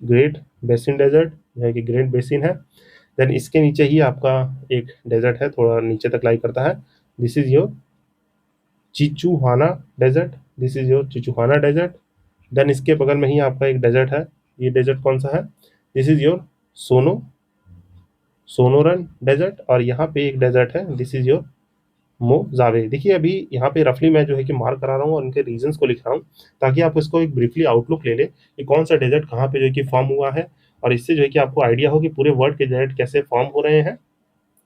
great basin desert, जो है कि ग्रेट बेसिन है। देन इसके नीचे ही आपका एक डेजर्ट है, थोड़ा नीचे तक लाई करता है, this is your Chihuahuan desert, this is your Chihuahuan desert. Then इसके बगल में ही आपका एक डेजर्ट है, ये डेजर्ट कौन सा है, this is your Sonoran desert. और यहाँ पे एक डेजर्ट है, दिस इज योर मोजावे। देखिए अभी यहाँ पे रफली मैं जो है कि मार्क करा रहा हूँ और उनके रीजंस को लिख रहा हूँ, ताकि आप इसको एक ब्रीफली आउटलुक ले ले कि कौन सा डेजर्ट कहाँ पे जो है कि फॉर्म हुआ है, और इससे जो है कि आपको आइडिया हो कि पूरे वर्ल्ड के डेजर्ट कैसे फॉर्म हो रहे हैं।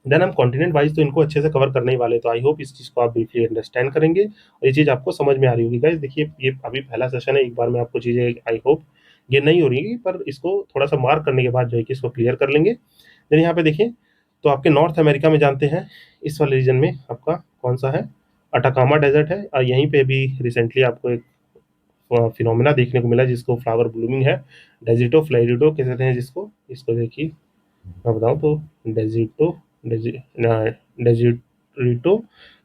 देन हम कॉन्टिनेंट वाइज तो इनको अच्छे से कवर करने ही वाले, तो आई होप इस चीज़ को आप ब्रीफली अंडरस्टैंड करेंगे और ये चीज़ आपको समझ में आ रही होगी। गाइस देखिए ये अभी पहला सेशन है, एक बार में आपको चीज़ें आई होप ये नहीं हो रही है, पर इसको थोड़ा सा मार्क करने के बाद जो है कि इसको क्लियर कर लेंगे। देन यहाँ पे देखिए तो आपके नॉर्थ अमेरिका में जानते हैं इस वाले रीजन में आपका कौन सा है, अटाकामा डेजर्ट है। और यहीं पे भी रिसेंटली आपको एक फिनोमेना देखने को मिला जिसको फ्लावर ब्लूमिंग है, डेजिटो फ्लोरिडो कहते हैं जिसको, इसको देखिए मैं बताऊँ तो डेजिटो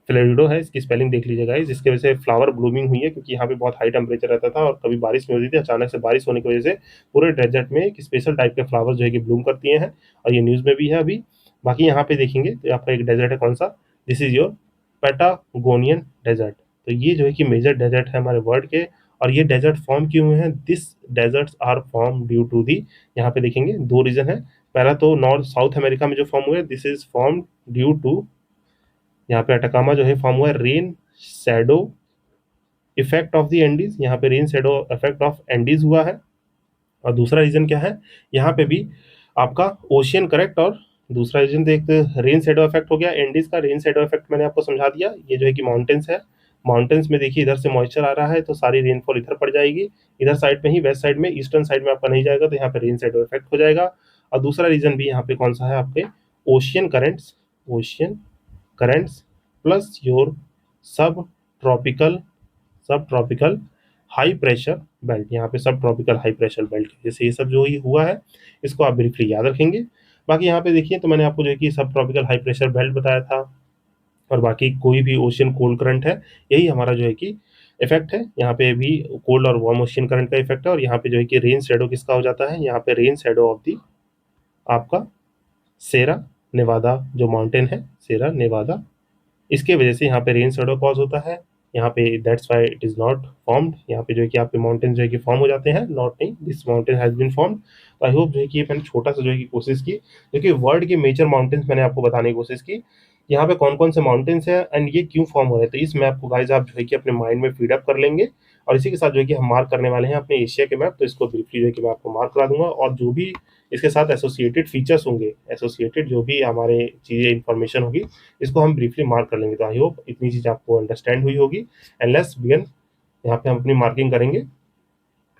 फ्लोरिडो है, इसकी स्पेलिंग देख लीजिएगा, जिसकी वजह से फ्लावर ब्लूमिंग हुई है, क्योंकि यहाँ पे बहुत हाई टेम्परेचर रहता था और कभी बारिश नहीं होती थी, अचानक से बारिश होने की वजह से पूरे डेजर्ट में एक स्पेशल टाइप के फ्लावर जो है कि ब्लूम करती हैं, और ये न्यूज़ में भी है अभी। बाकी यहाँ पे देखेंगे तो आपका एक डेजर्ट है कौन सा, this is your Patagonian desert. तो ये जो है कि मेजर डेजर्ट है हमारे वर्ल्ड के, और ये डेजर्ट फॉर्म क्यों हुए हैं, this deserts are form due to the, यहाँ पे देखेंगे दो रीजन है। पहला तो नॉर्थ साउथ अमेरिका में जो फॉर्म हुआ है, this is form due to, यहाँ पे अटाकामा जो है फॉर्म हुआ है rain shadow effect of the Andes, यहाँ पे rain shadow effect of Andes हुआ है। और दूसरा रीजन क्या है, यहाँ पे भी आपका ओशियन करेक्ट, और दूसरा रीजन देख रेन शैडो इफेक्ट हो गया, एंडीज का रेन शैडो इफेक्ट मैंने आपको समझा दिया। ये जो है कि माउंटेन्स है, माउंटेन्स में देखिए इधर से मॉइस्चर आ रहा है तो सारी रेनफॉल इधर पड़ जाएगी, इधर साइड में ही वेस्ट साइड में, ईस्टर्न साइड में आपका नहीं जाएगा, तो यहाँ पे रेन शैडो इफेक्ट हो जाएगा। और दूसरा रीजन भी यहाँ पे कौन सा है आपके, ocean currents, ocean currents plus your sub tropical, सब ट्रॉपिकल हाई प्रेशर बेल्ट, यहाँ पे सब ट्रॉपिकल हाई प्रेशर बेल्ट जैसे ये सब जो ही हुआ है, इसको आप ब्रीफली याद रखेंगे। बाकी यहाँ पे देखिए तो मैंने आपको जो है कि सब ट्रॉपिकल हाई प्रेशर बेल्ट बताया था, और बाकी कोई भी ओशियन कोल्ड करंट है, यही हमारा जो है कि इफेक्ट है। यहाँ पे भी कोल्ड और वार्म ओशियन करंट का इफेक्ट है, और यहाँ पे जो है कि रेन शैडो किसका हो जाता है, यहाँ पे रेन शैडो ऑफ दी आपका सेरा नेवादा जो माउंटेन है, सेरा नेवादा, इसके वजह से यहाँ पे रेन शैडो कॉज होता है। यहाँ पे that's why it is not formed, यहाँ पे जो है कि आपके माउंटेन जो है कि फॉर्म हो जाते हैं, नॉट नहीं, this mountain has been formed. तो आई होप जो है कि ये मैंने छोटा सा जो है कि कोशिश की, जो कि वर्ल्ड के मेजर माउंटेन्स मैंने आपको बताने की कोशिश की, यहाँ पे कौन कौन से माउंटेन्स हैं एंड ये क्यों फॉर्म हो रहे हैं। तो इस मैप को गाइज आप जो है कि अपने माइंड में फीड अप कर लेंगे, और इसी के साथ जो है कि हम मार्क करने वाले हैं अपने एशिया के मैप। तो इसको ब्रीफली जो है कि मैं आपको मार्क करा दूंगा, और जो भी इसके साथ एसोसिएटेड फीचर्स होंगे, एसोसिएटेड जो भी हमारे चीज़ें इन्फॉर्मेशन होगी, इसको हम ब्रीफली मार्क कर लेंगे। तो आई होप इतनी चीज़ आपको अंडरस्टैंड हुई होगी। And let's begin. यहाँ पे हम अपनी मार्किंग करेंगे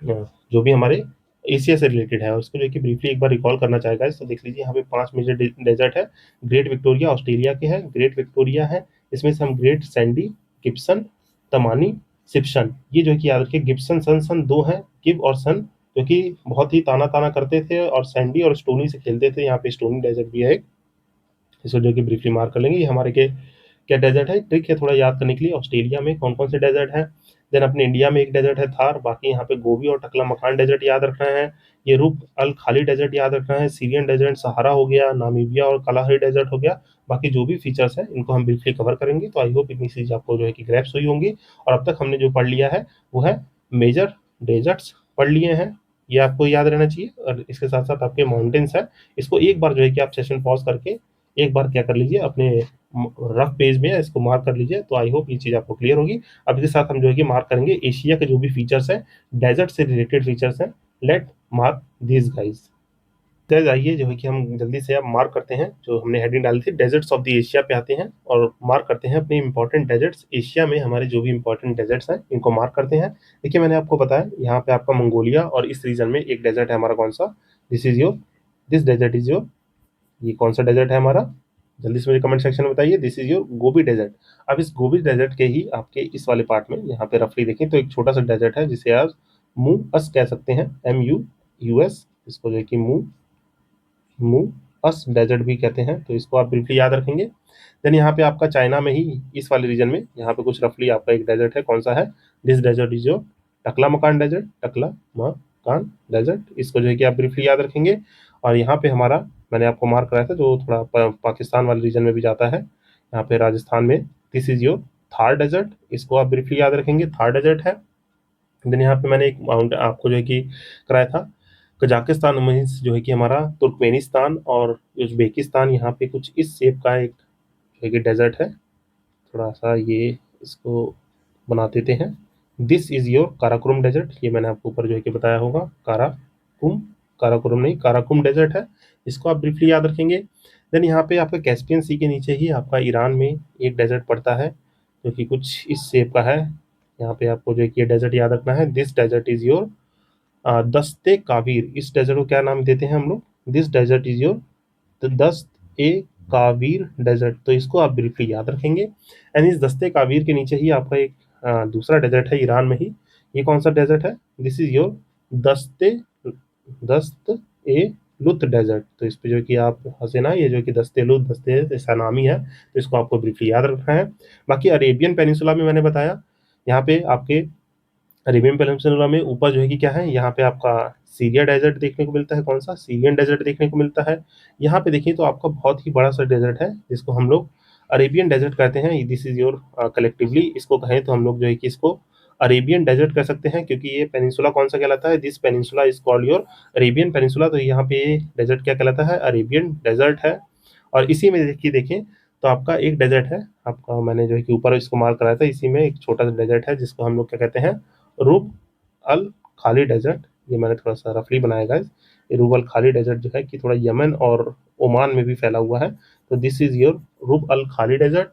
जो भी हमारे एशिया से रिलेटेड है, उसको जो कि ब्रीफली एक बार रिकॉल करना चाहेगा। तो देख लीजिए यहाँ पे 5 मेजर डेजर्ट है। ग्रेट विक्टोरिया ऑस्ट्रेलिया के है, ग्रेट विक्टोरिया है, इसमें से हम ग्रेट सैंडी, गिब्सन, तमानी, सिप्शन, ये जो कि याद रखिए गिब्सन सन सन दो हैं, गिब और सन, जो कि बहुत ही ताना ताना करते थे और सैंडी और स्टोनी से खेलते थे। यहाँ पे स्टोनी डेजर्ट भी है एक, इसको जो कि ब्रीफली मार्क कर लेंगे। ये हमारे के क्या डेजर्ट है, ट्रिक है थोड़ा याद करने के लिए। ऑस्ट्रेलिया में कौन कौन से डेजर्ट हैं। देन अपने इंडिया में एक डेजर्ट है थार, बाकी यहाँ पे गोबी और टकला मकान डेजर्ट याद रखना है। ये रूप अल खाली डेजर्ट याद रखना है। सीरियन डेजर्ट सहारा हो गया, नामीबिया और कलाहरी डेजर्ट हो गया। बाकी जो भी फीचर्स हैं इनको हम ब्रीफली कवर करेंगे। तो आई होप इतनी चीज आपको जो है कि ग्रैप्स हुई होंगी। और अब तक हमने जो पढ़ लिया है वो है मेजर डेजर्ट्स पढ़ लिए हैं, ये आपको याद रहना चाहिए। और इसके साथ साथ आपके माउंटेन्स है, इसको एक बार जो है कि आप सेशन पॉज करके एक बार क्या कर लीजिए अपने रफ पेज में इसको मार्क कर लीजिए। तो आई होप ये चीज़ आपको क्लियर होगी। अब इसके साथ हम जो है कि मार्क करेंगे एशिया के जो भी फीचर्स हैं, डेजर्ट से रिलेटेड फीचर्स हैं। Let mark this guys. Guys आइए जो है कि हम जल्दी से अब मार्क करते हैं, जो हमने हेडिंग डाली थी डेजर्ट्स ऑफ द एशिया पे आते हैं और मार्क करते हैं अपने इंपॉर्टेंट डेजर्ट्स। एशिया में हमारे जो भी इंपॉर्टेंट डेजर्ट्स हैं इनको मार्क करते हैं। देखिए मैंने आपको बताया यहाँ पे आपका मंगोलिया और इस रीजन में एक डेजर्ट है हमारा, कौन सा, दिस डेजर्ट इज योर, ये कौन सा डेजर्ट है हमारा, जल्दी से मुझे कमेंट सेक्शन में बताइए। This is your Gobi desert. अब इस गोबी डेजर्ट के ही आपके इस वाले पार्ट में यहाँ पे रफली देखें तो एक छोटा सा डेजर्ट है जिसे आप मू अस कह सकते हैं, MUUS, इसको जो है कि मू अस डेजर्ट भी कहते हैं। तो इसको आप ब्रीफली याद रखेंगे। देन यहाँ पे आपका चाइना में ही इस वाले रीजन में यहाँ पे कुछ रफली आपका एक डेजर्ट है, कौन सा है, दिस डेजर्ट इज योर टकला मकान डेजर्ट, टकला मकान डेजर्ट, इसको जो है कि आप ब्रीफली याद रखेंगे। और यहाँ पे हमारा मैंने आपको मार्क कराया था जो थोड़ा पाकिस्तान वाले रीजन में भी जाता है, यहाँ पे राजस्थान में, this is your Thar desert, इसको आप ब्रीफली याद रखेंगे, थार डेजर्ट है। देन यहाँ पे मैंने एक माउंट आपको जो है कि कराया था कजाकिस्तान में, जो है कि हमारा तुर्कमेनिस्तान और उज्बेकिस्तान, यहाँ पे कुछ इस शेप का एक जो है कि डेजर्ट है। थोड़ा सा ये इसको बना देते हैं। This is your Karakoram desert, ये मैंने आपको ऊपर जो है कि बताया होगा, काराकोरम नहीं, काराकुम डेजर्ट है, इसको आप ब्रीफली याद रखेंगे। देन यहाँ पे आपका कैस्पियन सी के नीचे ही आपका ईरान में एक डेजर्ट पड़ता है जो कि कुछ इस शेप का है। यहाँ पे आपको जो है कि ये डेजर्ट याद रखना है। दिस डेजर्ट इज योर दस्ते कावीर, इस डेजर्ट को क्या नाम देते हैं हम लोग, दिस डेजर्ट इज योर दस्त ए कावीर डेजर्ट, तो इसको आप ब्रीफली याद रखेंगे। एंड इस दस्ते कावीर के नीचे ही आपका एक दूसरा डेजर्ट है ईरान में ही, ये कौन सा डेजर्ट है, दिस इज योर दस्त ए लुत डेजर्ट। तो इस पे जो कि आप हंसे ना, ये जो कि दस्ते लुत, दस्ते सनामी है, तो इसको आपको ब्रीफली याद रखना है। बाकी अरेबियन पेनिनसुला में मैंने बताया, यहाँ पे आपके अरेबियन पेनिनसुला में ऊपर जो है कि क्या है, यहाँ पे आपका सीरिया डेजर्ट देखने को मिलता है, कौन सा, सीरियन डेजर्ट देखने को मिलता है। यहाँ पे देखिए तो आपका बहुत ही बड़ा सा डेजर्ट है जिसको हम लोग अरेबियन डेजर्ट कहते हैं। दिस इज योर कलेक्टिवली इसको कहें तो हम लोग जो है कि इसको अरेबियन डेजर्ट कह सकते हैं, क्योंकि ये पेनिनसुला कौन सा कहलाता है, this peninsula is called your Arabian peninsula. तो यहाँ पे ये डेजर्ट क्या कहलाता है, अरेबियन डेजर्ट है। और इसी में देखिए देखें तो आपका एक डेजर्ट है आपका, मैंने जो है कि ऊपर इसको मार्क कराया था, इसी में एक छोटा सा डेजर्ट है जिसको हम लोग क्या कहते हैं, रूब अल खाली डेजर्ट। ये मैंने थोड़ा सा रफली बनाया गाइस। ये रूब अल खाली डेजर्ट जो है कि थोड़ा यमन और ओमान में भी फैला हुआ है। तो this is your रूब al Khali desert.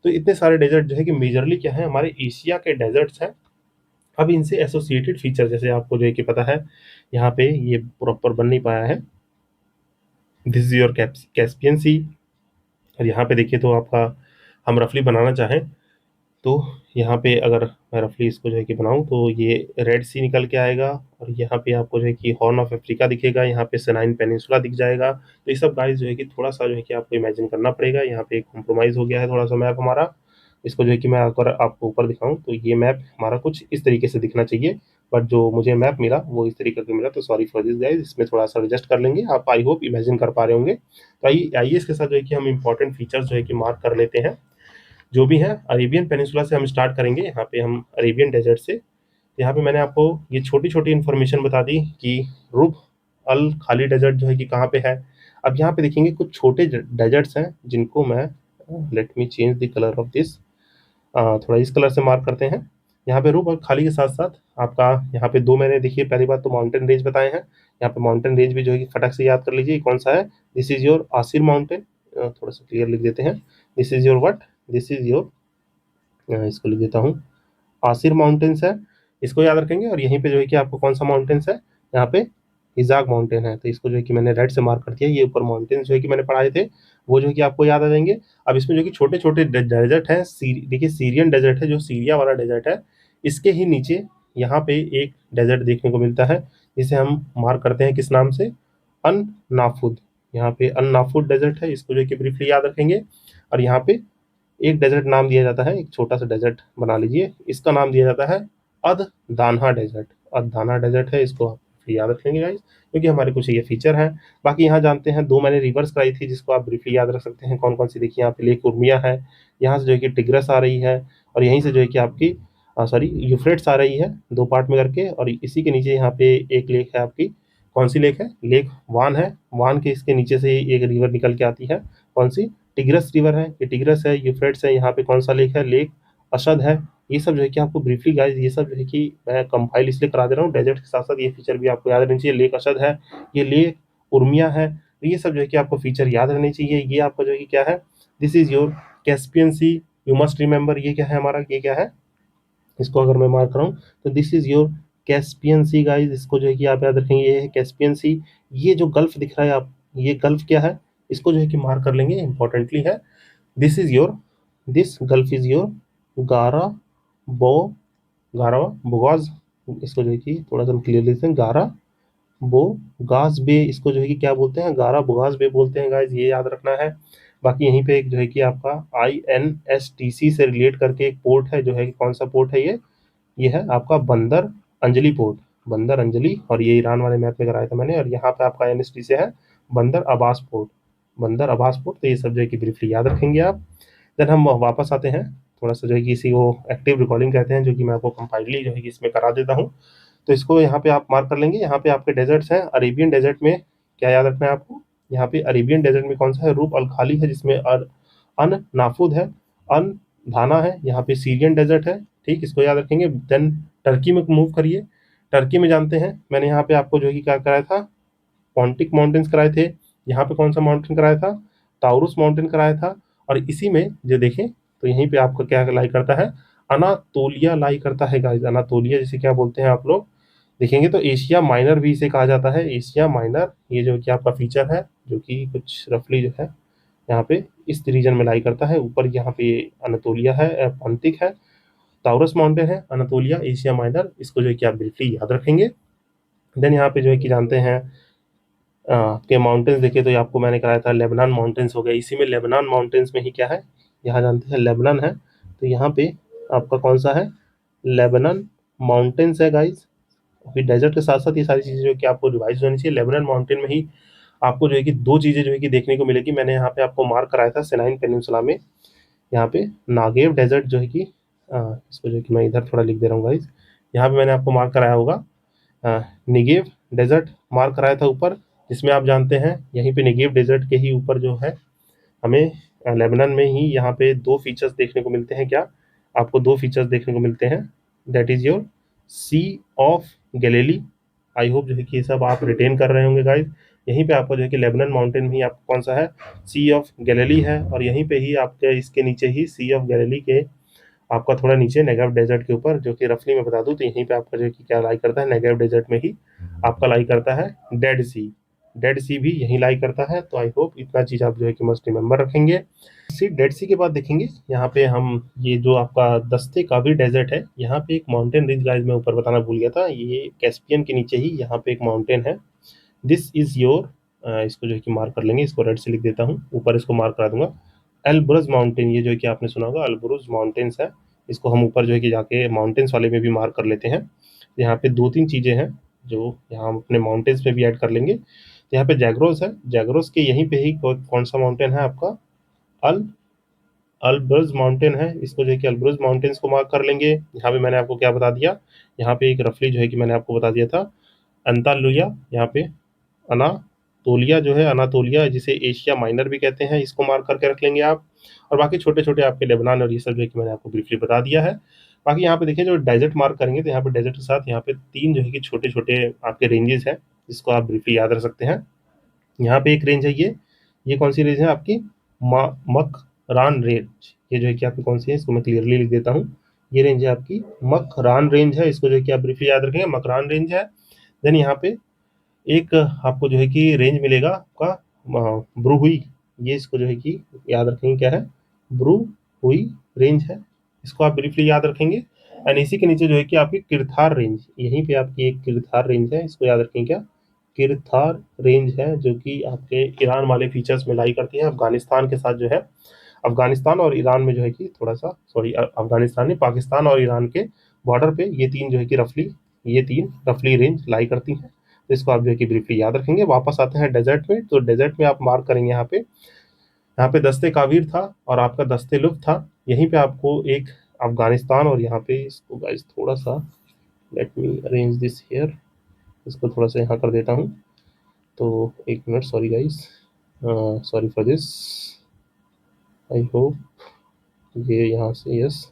तो इतने सारे डेजर्ट जो है कि मेजरली क्या है, हमारे एशिया के डेजर्ट्स हैं। अब इनसे एसोसिएटेड फीचर जैसे आपको जो है कि पता है, यहाँ पे ये प्रॉपर बन नहीं पाया है, this is your Caspian sea. और यहाँ पे देखिए तो आपका हम रफली बनाना चाहें तो यहाँ पे अगर मैं रफली इसको जो है कि बनाऊँ तो ये रेड सी निकल के आएगा, और यहाँ पे आपको जो है कि हॉर्न ऑफ अफ्रीका दिखेगा, यहाँ पे सनाइन पेनिनसुला दिख जाएगा। तो ये सब गाइस जो है कि थोड़ा सा जो है कि आपको इमेजिन करना पड़ेगा। यहाँ पे एक कॉम्प्रोमाइज़ हो गया है थोड़ा सा मैप हमारा। इसको जो है कि मैं अगर आपको ऊपर दिखाऊँ तो ये मैप हमारा कुछ इस तरीके से दिखना चाहिए, बट जो मुझे मैप मिला वो इस तरीके का मिला। तो सॉरी फॉर दिस गाइस, इसमें थोड़ा सा एडजस्ट कर लेंगे आप, आई होप इमेजिन कर पा रहे होंगे। तो आइए इसके साथ जो है कि हम इंपॉर्टेंट फीचर्स जो है कि मार्क कर लेते हैं जो भी है। अरेबियन पेनिनसुला से हम स्टार्ट करेंगे, यहाँ पे हम अरेबियन डेजर्ट से। यहाँ पे मैंने आपको ये छोटी-छोटी इन्फॉर्मेशन बता दी कि रूब अल खाली डेजर्ट जो है कि कहाँ पे है। अब यहाँ पे देखेंगे कुछ छोटे डेजर्ट्स हैं जिनको मैं late me change the colour of this, थोड़ा इस कलर से मार्क करते हैं। यहाँ पे रूप और खाली के साथ साथ आपका यहाँ पे दो मैंने देखिए पहली बात तो माउंटेन रेंज बताए हैं। यहाँ पे माउंटेन रेंज भी जो है कि फटक से याद कर लीजिए कौन सा है। This is your Asir mountain, थोड़ा सा क्लियर लिख देते हैं। This is your what, this is your, इसको लिख देता हूँ, आसिर माउंटेन्स है, इसको याद रखेंगे। और यहीं पे जो है कि आपको कौन सा माउंटेन्स है, यहाँ पे इजाक माउंटेन है, तो इसको जो है कि मैंने रेड से मार्क कर दिया। ये ऊपर माउंटेन्स जो है कि मैंने पढ़ाए थे वो जो है कि आपको याद आ जाएंगे। अब इसमें जो कि छोटे छोटे डेजर्ट है, देखिए सीरियन डेजर्ट है, जो सीरिया वाला डेजर्ट है, इसके ही नीचे यहाँ पे एक डेजर्ट देखने को मिलता है जिसे हम मार्क करते हैं किस नाम से, अन नाफुद। यहाँ पे अन नाफुद डेजर्ट है, इसको जो है कि ब्रीफली याद रखेंगे। और यहाँ पे एक डेजर्ट नाम दिया जाता है, एक छोटा सा डेजर्ट बना लीजिए, इसका नाम दिया जाता है अध दानहा डेजर्ट। अध दानहा डेजर्ट है, इसको आप फिर याद रख लेंगे गाइस, क्योंकि हमारे कुछ ये फीचर हैं। बाकी यहाँ जानते हैं दो मैंने रिवर्स कराई थी जिसको आप ब्रीफली याद रख सकते हैं कौन कौन सी। देखिए यहाँ पे लेक उर्मिया है, यहाँ से जो है कि टिग्रस आ रही है, और यहीं से जो है कि आपकी सॉरी यूफ्रेट्स आ रही है, दो पार्ट में करके। और इसी के नीचे यहाँ पे एक लेक है आपकी, कौन सी लेक है, लेक वान है। वान के इसके नीचे से एक रिवर निकल के आती है, कौन सी, टिग्रस रिवर है। ये टिग्रस है, यूफ्रेट्स है, यहाँ पे कौन सा लेक है, लेक अशद है। ये सब जो है कि आपको ब्रीफली गाइस, ये सब जो है कि मैं कंपाइल इसलिए करा दे रहा हूँ, डेजर्ट के साथ साथ ये फीचर भी आपको याद रहनी चाहिए। लेक अशद है, ये लेक उर्मिया है, तो ये सब जो है कि आपको फीचर याद रहने चाहिए। ये आपका जो है कि क्या है, this is your Caspian sea, you must remember. ये क्या है हमारा, ये क्या है, इसको अगर मैं मार्क कराऊँ तो this is your Caspian see guys, इसको जो है कि आप याद रखेंगे, ये है कैस्पियन सी। ये जो गल्फ दिख रहा है आप, ये गल्फ क्या है, इसको जो है कि मार्क कर लेंगे, इंपॉर्टेंटली है। This is your, this gulf is your गारा बो, गारा बोगाज, इसको जो है कि थोड़ा सा क्लियर लिखते हैं, गारा बो गाज बे, इसको जो है कि क्या बोलते हैं, गारा बोगाज बे बोलते हैं गाइस, ये याद रखना है। बाकी यहीं पे एक जो है कि आपका INSTC से रिलेट करके एक पोर्ट है, जो है कि कौन सा पोर्ट है ये है आपका बंदर अंजलि पोर्ट, बंदर अंजलि। और ये ईरान वाले मैप में कराया था मैंने। और यहाँ पे आपका INSTC से है बंदर अब्बास पोर्ट, बंदर अब्बास पोर्ट। तो ये सब जो है कि ब्रीफली याद रखेंगे आप। देन हम वापस आते हैं, थोड़ा सा जो है कि इसी को एक्टिव रिकॉर्डिंग कहते हैं, जो कि मैं आपको कंपाइनली जो है कि इसमें करा देता हूँ। तो इसको यहाँ पे आप मार्क कर लेंगे। यहाँ पे आपके डेजर्ट्स हैं, अरेबियन डेजर्ट में क्या याद रखना है आपको, यहाँ पे अरेबियन डेजर्ट में कौन सा है, रूप अल खाली है, जिसमें अन नाफुद है, अन धाना है। यहाँ पे सीरियन डेजर्ट है, ठीक, इसको याद रखेंगे। देन टर्की में मूव करिए, टर्की में जानते हैं मैंने यहाँ पे आपको जो है कि क्या कराया था, पॉन्टिक माउंटेन्स कराए थे। यहाँ पे कौन सा माउंटेन कराया था, ताउरुस माउंटेन कराया था। और इसी में जो देखें तो यहीं पे आपका क्या लाई करता है, अनातोलिया लाई करता है गाइस। अनातोलिया जिसे क्या बोलते हैं आप लोग देखेंगे तो एशिया माइनर भी इसे कहा जाता है, एशिया माइनर। ये जो कि आपका फीचर है, जो कि कुछ रफली जो है यहाँ पे इस रीजन में लाई करता है। ऊपर यहाँ पे अनातोलिया है, पॉन्टिक है, ताउरस माउंटेन है, अनातोलिया, एशिया माइनर, इसको जो है कि आप ब्रीफली याद रखेंगे। देन यहाँ पे जो है कि जानते हैं के माउंटेन्स देखिए तो ये आपको मैंने कराया था लेबनान माउंटेन्स हो गया। इसी में लेबनान माउंटेन्स में ही क्या है, यहाँ जानते हैं लेबनान है, तो यहाँ पे आपका कौन सा है, लेबनान माउंटेन्स है गाइज। अभी डेजर्ट के साथ साथ ये सारी चीज़ें जो कि आपको रिवाइज होनी चाहिए। लेबनान माउंटेन में ही आपको जो है कि दो चीज़ें जो है कि देखने को मिलेगी। मैंने यहाँ पे आपको मार्क कराया था सिनाइन पेनिनसुला में, यहाँ पे नागेव डेजर्ट जो है कि इसको जो है कि मैं इधर थोड़ा लिख दे रहा हूँ गाइज, यहाँ पे मैंने आपको मार्क कराया होगा निगेव डेजर्ट मार्क कराया था ऊपर, जिसमें आप जानते हैं यहीं पे निगेव डेजर्ट के ही ऊपर जो है हमें लेबनान में ही यहाँ पे दो फीचर्स देखने को मिलते हैं। क्या आपको दो फीचर्स देखने को मिलते हैं, that is your sea of Galilee. I hope जो है कि ये सब आप रिटेन कर रहे होंगे गाइज। यहीं पे आपको जो है कि लेबनान माउंटेन में ही आपको कौन सा है, सी ऑफ गैलिली है। और यहीं पे ही आपके इसके नीचे ही सी ऑफ गैलिली के आपका थोड़ा नीचे नेगेव डेजर्ट के ऊपर, जो कि रफली मैं बता दूं तो यहीं पे आपका जो कि क्या लाई करता है, नेगेव डेजर्ट में ही आपका लाई करता है डेड सी। डेड सी भी यहीं लाई करता है। तो आई होप इतना चीज़ आप जो है कि मस्ट रिमेंबर रखेंगे। सी डेड सी के बाद देखेंगे यहाँ पे हम, ये जो आपका दस्ते काबिर डेजर्ट है, यहाँ पे एक माउंटेन रिज गाइज मैं ऊपर बताना भूल गया था, ये कैस्पियन के नीचे ही यहाँ पे एक माउंटेन है। दिस इज योर, इसको जो है कि मार्क कर लेंगे, इसको रेड से लिख देता हूँ, ऊपर इसको मार्क करा दूंगा, एलब्रज माउंटेन। ये जो है कि आपने सुना होगा अल्ब्रुज माउंटेन्स है, इसको हम ऊपर जो है कि जाके माउंटेन्स वाले में भी मार्क कर लेते हैं। यहाँ पे दो तीन चीज़ें हैं जो यहाँ हम अपने माउंटेन्स में भी ऐड कर लेंगे। यहाँ पे जैग्रोस है, जैग्रोस के यहीं पे ही कौन सा माउंटेन है आपका, अल अल्ब्रज माउंटेन है, इसको जो है कि अल्ब्रज माउंटेन्स को मार्क कर लेंगे। यहाँ पे मैंने आपको क्या बता दिया, यहाँ पे एक रफली जो है कि मैंने आपको बता दिया था अंतालुया, यहाँ पे अनातोलिया जो है, अनातोलिया जिसे एशिया माइनर भी कहते हैं, इसको मार्क करके रख लेंगे आप। और बाकी छोटे छोटे आपके लेबनान और ये सब जो है कि मैंने आपको ब्रीफली बता दिया है। बाकी यहाँ पे देखिए जो डेजर्ट मार्क करेंगे तो यहाँ पे डेजर्ट के साथ यहाँ पे 3 जो है कि छोटे-छोटे आपके रेंजेस हैं, जिसको आप ब्रीफली याद रख सकते हैं। यहाँ पे एक रेंज है ये कौन सी रेंज है आपकी? मकरान रेंज। ये जो है कि आपकी कौन सी है, इसको मैं क्लियरली लिख देता हूँ। ये रेंज है आपकी मकरान रेंज है, इसको जो है कि आप ब्रीफली याद रखेंगे, मकरान रेंज है। देन यहाँ पे एक आपको जो है कि रेंज मिलेगा आपका ब्रूहुई, ये इसको जो है कि याद रखेंगे क्या है, ब्रूहुई रेंज है, इसको आप ब्रीफली याद रखेंगे। एंड इसी के नीचे जो है कि आपकी किरथार रेंज, यहीं पे आपकी एक किरथार रेंज है, इसको याद रखेंगे क्या, किरथार रेंज है, जो कि आपके ईरान वाले फीचर्स में लाई करती है, अफगानिस्तान के साथ जो है, अफगानिस्तान और ईरान में जो है कि थोड़ा सा, सॉरी अफगानिस्तान नहीं, पाकिस्तान और ईरान के बॉर्डर पे ये तीन जो है कि रफली रेंज लाई करती हैं। तो इसको आप जो है कि ब्रीफली याद रखेंगे। वापस आते हैं डेजर्ट में, तो डेजर्ट में आप मार्क करेंगे यहाँ पे दस्ते कावीर था और आपका दस्ते लुफ्त था। यहीं पे आपको एक अफगानिस्तान और यहाँ पे इसको गाइस थोड़ा सा, let me arrange this here, इसको थोड़ा सा यहाँ कर देता हूँ। तो एक minute, sorry guys, sorry for this, I hope ये यहाँ से, yes,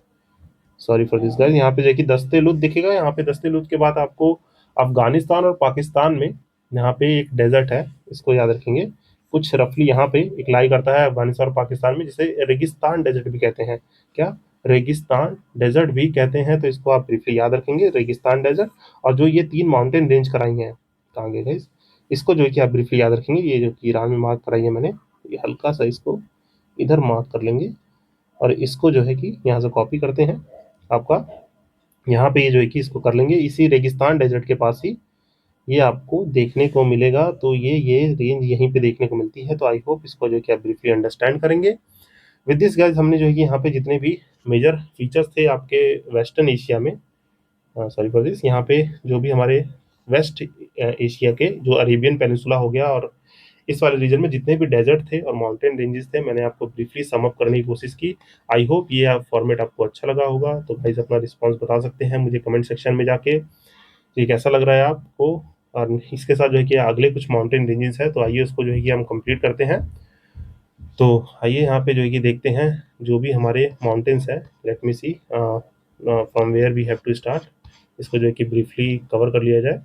sorry for this guys. यहाँ पे देखिए दस्ते लुत्फ दिखेगा, यहाँ पे दस्ते लुत्फ के बाद आपको अफगानिस्तान और पाकिस्तान में यहाँ पे एक डेजर्ट है, इसको याद रखेंगे। कुछ रफली यहाँ पे एक लाई करता है अफगानिस्तान और पाकिस्तान में, जिसे रेगिस्तान डेजर्ट भी कहते हैं। क्या? रेगिस्तान डेजर्ट भी कहते हैं। तो इसको आप ब्रीफली याद रखेंगे, रेगिस्तान डेजर्ट। और जो ये 3 माउंटेन रेंज कराई हैं, कहाँ गए गाइस, इसको जो है कि आप ब्रीफली याद रखेंगे। ये जो कि ईरान में मार्क कराई है मैंने, ये हल्का सा इसको इधर मार्क कर लेंगे और इसको जो है कि यहाँ से कॉपी करते हैं आपका, यहाँ पे ये जो है कि इसको कर लेंगे, इसी रेगिस्तान डेजर्ट के पास ही ये आपको देखने को मिलेगा। तो ये रेंज यहीं पे देखने को मिलती है। तो आई होप इसको जो है कि आप ब्रीफली अंडरस्टैंड करेंगे। विद दिस गाइस, हमने जो है कि यहाँ पे जितने भी मेजर फीचर्स थे आपके वेस्टर्न एशिया में, सॉरी फॉर दिस, यहाँ पे जो भी हमारे वेस्ट एशिया के जो अरेबियन पेनिनसुला हो गया और इस वाले रीजन में जितने भी डेजर्ट थे और माउंटेन रेंजेस थे, मैंने आपको ब्रीफली सम अप करने की कोशिश की। आई होप ये फॉर्मेट आपको अच्छा लगा होगा। तो गाइस अपना रिस्पांस बता सकते हैं मुझे कमेंट सेक्शन में जाके, ये कैसा लग रहा है आपको। और इसके साथ जो है कि अगले कुछ माउंटेन रेंजेस है, तो आइए उसको जो है कि हम कंप्लीट करते हैं। तो आइए यहाँ पे जो है कि देखते हैं जो भी हमारे माउंटेन्स हैं। Let me see from where we have to start, इसको जो है कि ब्रीफली कवर कर लिया जाए।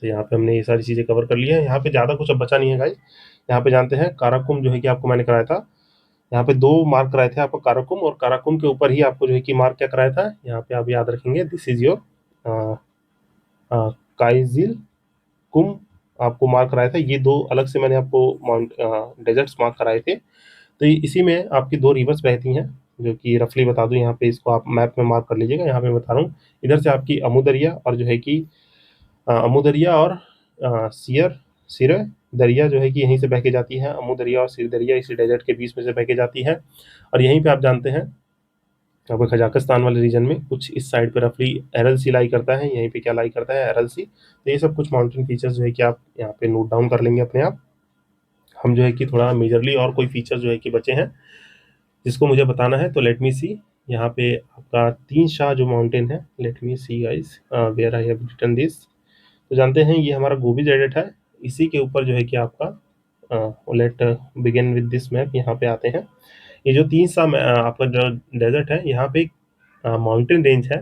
तो यहाँ पे हमने ये सारी चीज़ें कवर कर ली है। यहाँ पे ज़्यादा कुछ अब बचा नहीं है गाइस। यहाँ पे जानते हैं काराकुम जो है कि आपको मैंने कराया था, यहाँ पे 2 मार्क कराए थे आपको काराकुम, और काराकुम के ऊपर ही आपको जो है कि मार्क क्या कराया था, यहाँ पे आप याद रखेंगे, दिस इज योर काइजिल कुम आपको मार्क कराया था। ये 2 अलग से मैंने आपको माउंट डेजर्ट्स मार्क कराए थे। तो इसी में आपकी 2 रिवर्स बहती हैं, जो कि रफली बता दूं, यहाँ पे इसको आप मैप में मार्क कर लीजिएगा। यहाँ पे बता रहा हूँ, इधर से आपकी अमू दरिया और जो है कि अमू दरिया और सिर दरिया जो है कि यहीं से बह के जाती है। अमू दरिया और सिर दरिया इसी डेजर्ट के बीच में से बह के जाती है। और यहीं पे आप जानते हैं आपको कजाकिस्तान वाले रीजन में कुछ इस साइड पे रफली एरल सी लाई करता है, यहीं पे क्या लाई करता है, एरल सी। तो ये सब कुछ माउंटेन फीचर्स जो है कि आप यहाँ पे नोट डाउन कर लेंगे अपने आप। हम जो है कि थोड़ा मेजरली और कोई फीचर जो है कि बचे हैं जिसको मुझे बताना है। तो लेट मी सी, यहाँ पे आपका 3 शाह जो माउंटेन है, let me see guys where I have written this. तो जानते हैं ये हमारा गोबी डेजर्ट है, इसी के ऊपर जो है कि आपका let begin with this map, यहाँ पे आते हैं। ये जो 3 सा आपका जो डेजर्ट है, यहाँ पे एक माउंटेन रेंज है,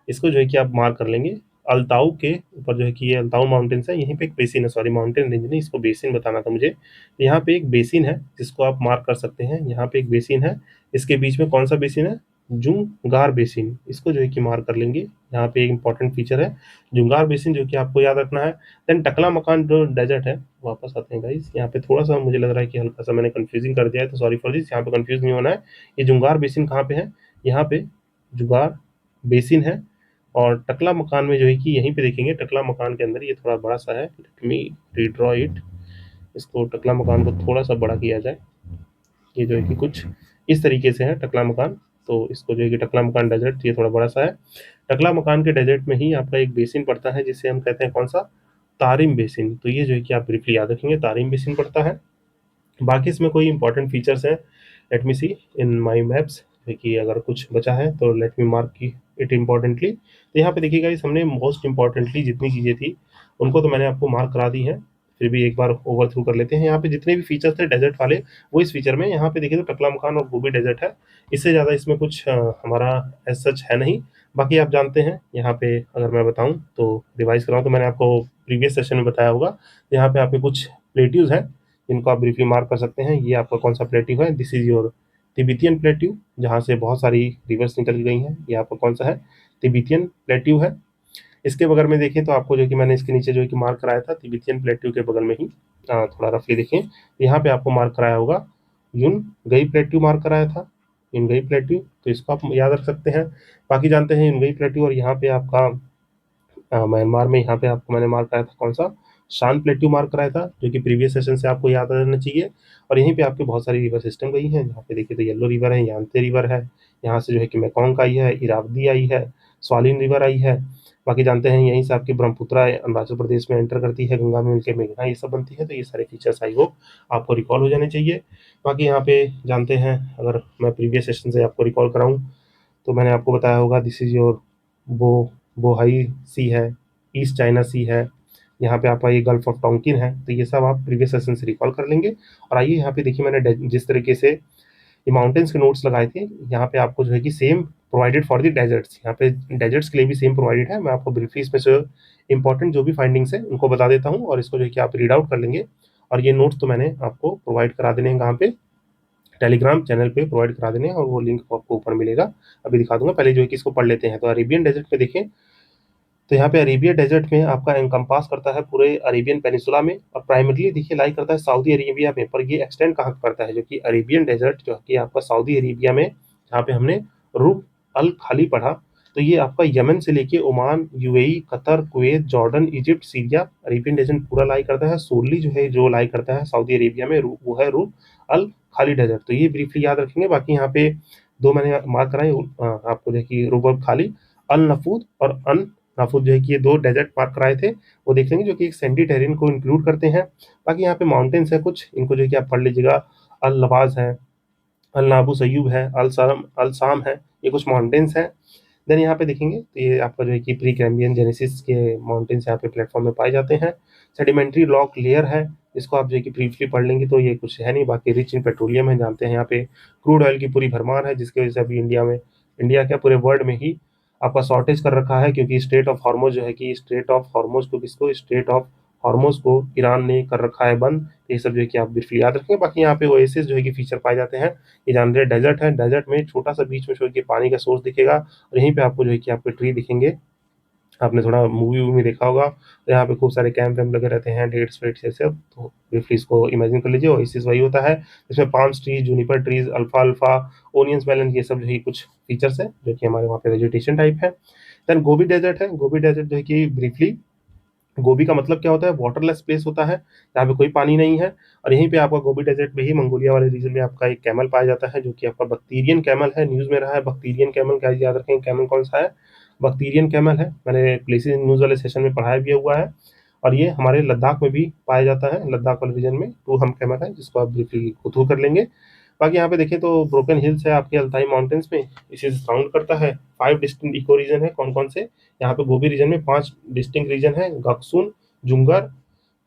इसको जो है कि आप मार्क कर लेंगे। अल्ताऊ के ऊपर जो है कि ये अल्ताऊ माउंटेन्स है, यहीं पे एक बेसिन है, सॉरी माउंटेन रेंज नहीं, इसको बेसिन बताना था मुझे। तो यहाँ पे एक बेसिन है जिसको आप मार्क कर सकते हैं, यहाँ पे एक बेसिन है, इसके बीच में कौन सा बेसिन है, जुंगार बेसिन, इसको जो है कि मार्क कर लेंगे। यहाँ पे एक इंपॉर्टेंट फीचर है जुंगार बेसिन, जो कि आपको याद रखना है। देन टकला मकान जो डेजर्ट है, वापस आते हैं गाइस, यहाँ पे थोड़ा सा मुझे लग रहा है कि हल्का सा मैंने कंफ्यूजिंग कर दिया है, तो सॉरी फॉर दिस, यहाँ पे कंफ्यूज नहीं होना है। ये जुंगार बेसिन कहाँ पे है, यहाँ पे जुगार बेसिन है। और टकला मकान में जो है कि यहीं पे देखेंगे, टकला मकान के अंदर ये थोड़ा बड़ा सा है, लेट मी रीड्रॉ इट, इसको टकला मकान को थोड़ा सा बड़ा किया जाए। ये जो है कि कुछ इस तरीके से है टकला मकान। तो इसको जो है कि टकला मकान डेजर्ट, ये थोड़ा बड़ा सा है। टकला मकान के डेजर्ट में ही आपका एक बेसिन पड़ता है, जिसे हम कहते हैं कौन सा, तारिम बेसिन। तो ये जो है कि आप ब्रीफली याद रखेंगे, तारिम बेसिन पड़ता है। बाकी इसमें कोई इंपॉर्टेंट फीचर्स हैं, लेट मी सी इन माई मैप्स, देखिए अगर कुछ बचा है तो लेट मी मार्क की इट इम्पॉर्टेंटली। तो यहाँ पे देखिएगा, इस हमने मोस्ट इम्पॉर्टेंटली जितनी चीज़ें थी उनको तो मैंने आपको मार्क करा दी है। फिर भी एक बार ओवर थ्रू कर लेते हैं। यहाँ पे जितने भी फीचर्स थे डेजर्ट वाले वो इस फीचर में, यहाँ पे देखिए तो टकला मकान और गोबी डेजर्ट है। इससे ज़्यादा इसमें कुछ हमारा एज सच है नहीं। बाकी आप जानते हैं यहाँ पे अगर मैं बताऊँ तो रिवाइज कराऊँ तो मैंने आपको प्रीवियस सेशन में बताया होगा। यहाँ पे आपके कुछ प्लेट्यूज हैं जिनको आप ब्रीफली मार्क कर सकते हैं। ये आपका कौन सा प्लेट्यू है? This is your Tibetan plateau, जहाँ से बहुत सारी रिवर्स निकल गई हैं। ये आपका कौन सा है? तिब्बतियन प्लेट्यू है। इसके बगल में देखें तो आपको जो कि मैंने इसके नीचे जो है कि मार्क कराया था तिब्बतियन प्लेट्यू के बगल में ही, थोड़ा रफली देखें, यहाँ पे आपको मार्क कराया होगा यून गई प्लेट्यू मार्क कराया था, यून गई प्लेट्यू, तो इसको आप याद रख सकते हैं। बाकी जानते हैं यून गई प्लेट्यू, और यहाँ पे आपका म्यांमार में यहाँ पे आपको मैंने मार्क कराया था कौन सा? शान प्लेट्यू मार्क कराया था, जो कि प्रीवियस सेशन से आपको याद रहना चाहिए। और यहीं पे आपके बहुत सारी रिवर सिस्टम गई हैं। यहाँ पे देखिए तो येलो रिवर है, यांते रिवर है, यहाँ से जो है कि मेकोंग आई है, इरावदी आई है, स्वालिन रिवर आई है। बाकी जानते हैं यहीं से आपकी ब्रह्मपुत्रा अरुणाचल प्रदेश में एंटर करती है, गंगा में मिलकर मेघना ये सब बनती है। तो ये सारे फीचर्स आई होप आपको रिकॉल हो जाने चाहिए। बाकी यहाँ पे जानते हैं, अगर मैं प्रीवियस सेशन से आपको रिकॉल कराऊँ तो मैंने आपको बताया होगा दिस इज योर बो बोहाई सी है, ईस्ट चाइना सी है, यहाँ पे आपका ये गल्फ ऑफ टोंकिन है। तो ये सब आप प्रीवियस सेशन से रिकॉल कर लेंगे। और आइए यहाँ पे देखिए मैंने जिस तरीके से ये माउंटेन्स के नोट्स लगाए थे, यहाँ पे आपको जो है कि same provided for the deserts, यहाँ पे डेजर्ट्स के लिए भी सेम प्रोवाइडेड है। मैं आपको ब्रीफली इसमें से इंपॉर्टेंट जो भी फाइंडिंग्स है उनको बता देता हूँ, और इसको जो है कि आप रीड आउट कर लेंगे। और ये नोट्स तो मैंने आपको प्रोवाइड करा देने हैं कहाँ पे? टेलीग्राम चैनल पे प्रोवाइड करा देने हैं, और वो लिंक आपको ऊपर मिलेगा, अभी दिखा दूंगा। पहले जो है कि इसको पढ़ लेते हैं। तो अरेबियन डेजर्ट पे देखें तो यहाँ पे अरेबिया डेजर्ट में आपका एनकम्पास करता है पूरे अरेबियन पेनिसुला में, और प्राइमरली देखिए लाई करता है सऊदी अरेबिया में, पर ये एक्सटेंड कहाँ करता है? जो कि अरेबियन डेजर्ट जो कि आपका सऊदी अरेबिया में, जहाँ पे हमने रूब अल खाली पढ़ा, तो ये आपका यमन से लेके Oman, UAE, Qatar, Kuwait, Jordan, Egypt, Syria, Arabian desert पूरा लाई करता है। सोली जो है जो लाई करता है सऊदी अरेबिया में, वो है रूब अल खाली डेजर्ट। तो ये ब्रीफली याद रखेंगे। बाकी यहाँ पे दो मैंने मार्क कराए आपको, जो कि रूब अल खाली, अल नफूद और अन नाफुद, जो है कि ये दो डेजर्ट पार्क कराए थे, वो देख लेंगे, जो कि एक सैंडी टेरेन को इंक्लूड करते हैं। बाकी यहाँ पे माउंटेन्स है कुछ, इनको जो है कि आप पढ़ लीजिएगा। अल लवाज है, अल नाबू सयूब है, अल साम है, ये कुछ माउंटेन्स हैं। देन यहाँ पे देखेंगे तो ये आपका जो है कि प्री कैम्बियन जेनेसिस के माउंटेन्स यहाँ पे प्लेटफॉर्म में पाए जाते हैं। सेडिमेंट्री रॉक लेयर है, इसको आप जो है कि ब्रीफली पढ़ लेंगे तो ये कुछ है नहीं। बाकी रिच इन पेट्रोलियम है, जानते हैं यहाँ पे क्रूड ऑयल की पूरी भरमार है, जिसकी वजह से अभी इंडिया क्या पूरे वर्ल्ड में ही आपका शॉर्टेज कर रखा है, क्योंकि स्ट्रेट ऑफ हॉर्मोज जो है कि स्ट्रेट ऑफ हॉर्मोज को किसको स्ट्रेट ऑफ हॉर्मोज को ईरान ने कर रखा है बंद। ये सब जो है कि आप ब्रीफली याद रखेंगे। बाकी यहाँ पे ओएसिस जो है कि फीचर पाए जाते हैं, ये जान रहे डेजर्ट है, डेजर्ट में छोटा सा बीच में जो है कि पानी का सोर्स दिखेगा, और यहीं पे आपको जो है कि आपके ट्री दिखेंगे। आपने थोड़ा मूवी वूवी देखा होगा, तो यहाँ पे खूब सारे कैंप वैम्प लगे रहते हैं, डेट्स वेट्स ये सब, तो ब्रीफली इसको इमेजिन कर लीजिए। ओएसिस वही होता है इसमें पाम्स ट्रीज, जूनिपर ट्रीज, अल्फा अल्फा, ओनियंस मेलन, ये सब जो है कुछ फीचर्स है जो कि हमारे वहाँ पे वेजिटेशन टाइप है। देन गोबी डेजर्ट है। गोबी डेजर्ट जो है कि ब्रीफली, गोबी का मतलब क्या होता है? वाटरलेस प्लेस होता है, जहाँ पे कोई पानी नहीं है। और यहीं पे आपका गोबी डेजर्ट में ही मंगोलिया वाले रीजन में आपका एक कैमल पाया जाता है, जो कि आपका बक्टीरियन कैमल है। न्यूज़ में रहा है बक्टीरियन कैमल, क्या याद रखें कैमल कौन सा है? बक्टीरियन कैमल है, मैंने प्लेसेस न्यूज़ वाले सेशन में पढ़ाया भी हुआ है। और ये हमारे लद्दाख में भी पाया जाता है, लद्दाख वाले रीजन में टू हम कैमल है, जिसको आप ब्रीफली गो थ्रू कर लेंगे। बाकी यहाँ पे देखें तो ब्रोकन हिल्स है आपके अल्ताई माउंटेन्स में, इसे साउंड करता है। 5 डिस्टिंक्ट इको रीजन है, कौन कौन से? यहाँ पे गोबी रीजन में 5 डिस्टिंक्ट रीजन है, गक्सुन, जुंगर,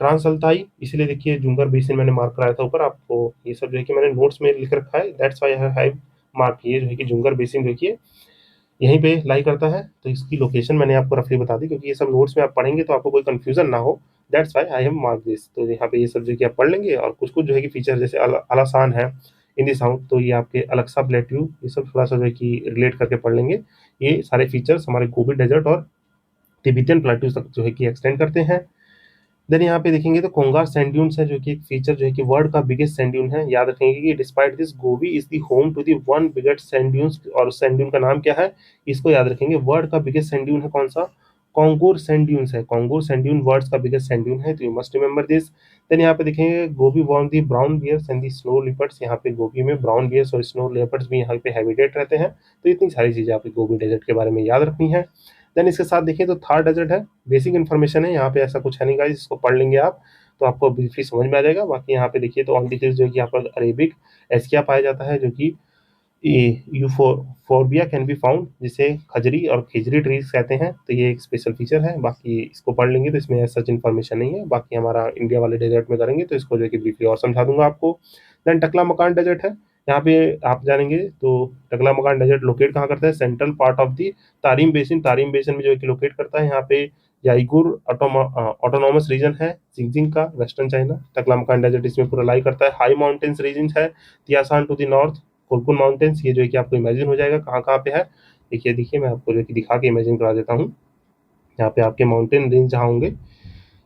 ट्रांस अल्ताई, इसलिए देखिए जुंगर बेसिन मैंने मार्क कराया था ऊपर आपको। ये सब जो है कि मैंने नोट्स में लिख रखा है, that's why I have mark. ये जो है कि जुंगर बेसिन देखिए यहीं पे लाई करता है, तो इसकी लोकेशन मैंने आपको रफली बता दी, क्योंकि ये सब नोट्स में आप पढ़ेंगे तो आपको कोई कंफ्यूजन ना हो, that's why I have mark this. तो यहाँ पे ये सब जो कि आप पढ़ लेंगे, और कुछ कुछ जो है कि फीचर जैसे अलासान है इन दी साउंड, तो ये आपके अलक्सा प्लेट्यू, ये सब थोड़ा सा जो है कि रिलेट करके पढ़ लेंगे। ये सारे फीचर्स हमारे गोबी डेजर्ट और तिब्बतियन प्लेट्यू तक जो है कि एक्सटेंड करते हैं। देन यहाँ पे देखेंगे तो कोंगार सैंड ड्यून्स है, जो कि एक फीचर जो है कि वर्ल्ड का बिगेस्ट सैंड ड्यून है। याद रखेंगे कि despite this Gobi is the home to the one biggest sand dunes, और सैंड ड्यून का नाम क्या है इसको याद रखेंगे। वर्ल्ड का बिगेस्ट सैंड ड्यून है कौन सा? कॉन्गोर सैंड ड्यून्स है। कॉन्गोर सैंड ड्यून वर्ल्ड का बिगेस्ट सैंड ड्यून है, तो you must remember this. Then यहाँ पे देखेंगे Gobi warn the brown bears and the snow leopards, यहाँ पे गोबी में ब्राउन बियर्स और स्नो लिपर्ड्स भी यहाँ पे हैबिटेट रहते हैं। तो इतनी सारी चीजें आपकी गोबी डेजर्ट के बारे में याद रखनी है। देन इसके साथ देखिए तो थार डेजर्ट है, बेसिक इन्फॉर्मेशन है, यहाँ पे ऐसा कुछ है नहीं गाइस, इसको पढ़ लेंगे आप तो आपको ब्रीफली समझ में आ जाएगा। बाकी यहाँ पे देखिए तो ऑन द हिल्स जो है कि यहाँ पर अरेबिक एस्किया पाया जाता है, जो कि यूफोर्बिया कैन बी फाउंड, जिसे खजरी और खिजरी ट्रीज कहते हैं। तो ये एक स्पेशल फीचर है, बाकी इसको पढ़ लेंगे तो इसमें सच इन्फॉर्मेशन नहीं है। बाकी हमारा इंडिया वाले डेजर्ट में करेंगे तो इसको जो है कि ब्रीफली और समझा दूंगा आपको। देन टकला मकान डेजर्ट है, यहाँ पे आप जानेंगे तो टकला मकान डेजर्ट लोकेट कहाँ करता है, central part of the Tarim basin. Tarim basin में जो है कि लोकेट करता है। यहाँ पे याइगुर ऑटोनॉमस रीजन है जिंगजिंग का, वेस्टर्न चाइना। टकला मकान डेजर्ट इसमें पूरा लाई करता है। हाई माउंटेन्स रीजन है, तियासान टू द नॉर्थ, कुलकुल माउंटेन्स। ये जो है कि आपको इमेजिन हो जाएगा कहाँ कहाँ पे है। देखिए मैं आपको जो है कि दिखा के इमेजिन करा देता हूँ। यहाँ पे आपके माउंटेन रेंज जहाँ होंगे,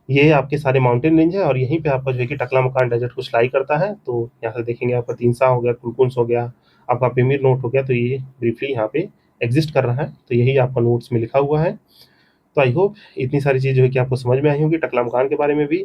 ये आपके सारे माउंटेन रेंज है और यहीं पे आपका जो है कि टकला मकान डेजर्ट कुछ लाई करता है। तो यहाँ से देखेंगे आपका तीनसा हो गया, कुलकुंस हो गया, आपका पिमीर नोट हो गया। तो ये ब्रीफली यहाँ पे एग्जिस्ट कर रहा है, तो यही आपका नोट्स में लिखा हुआ है। तो आई होप इतनी सारी चीज़ जो है कि आपको समझ में आई होगी टकला मकान के बारे में भी।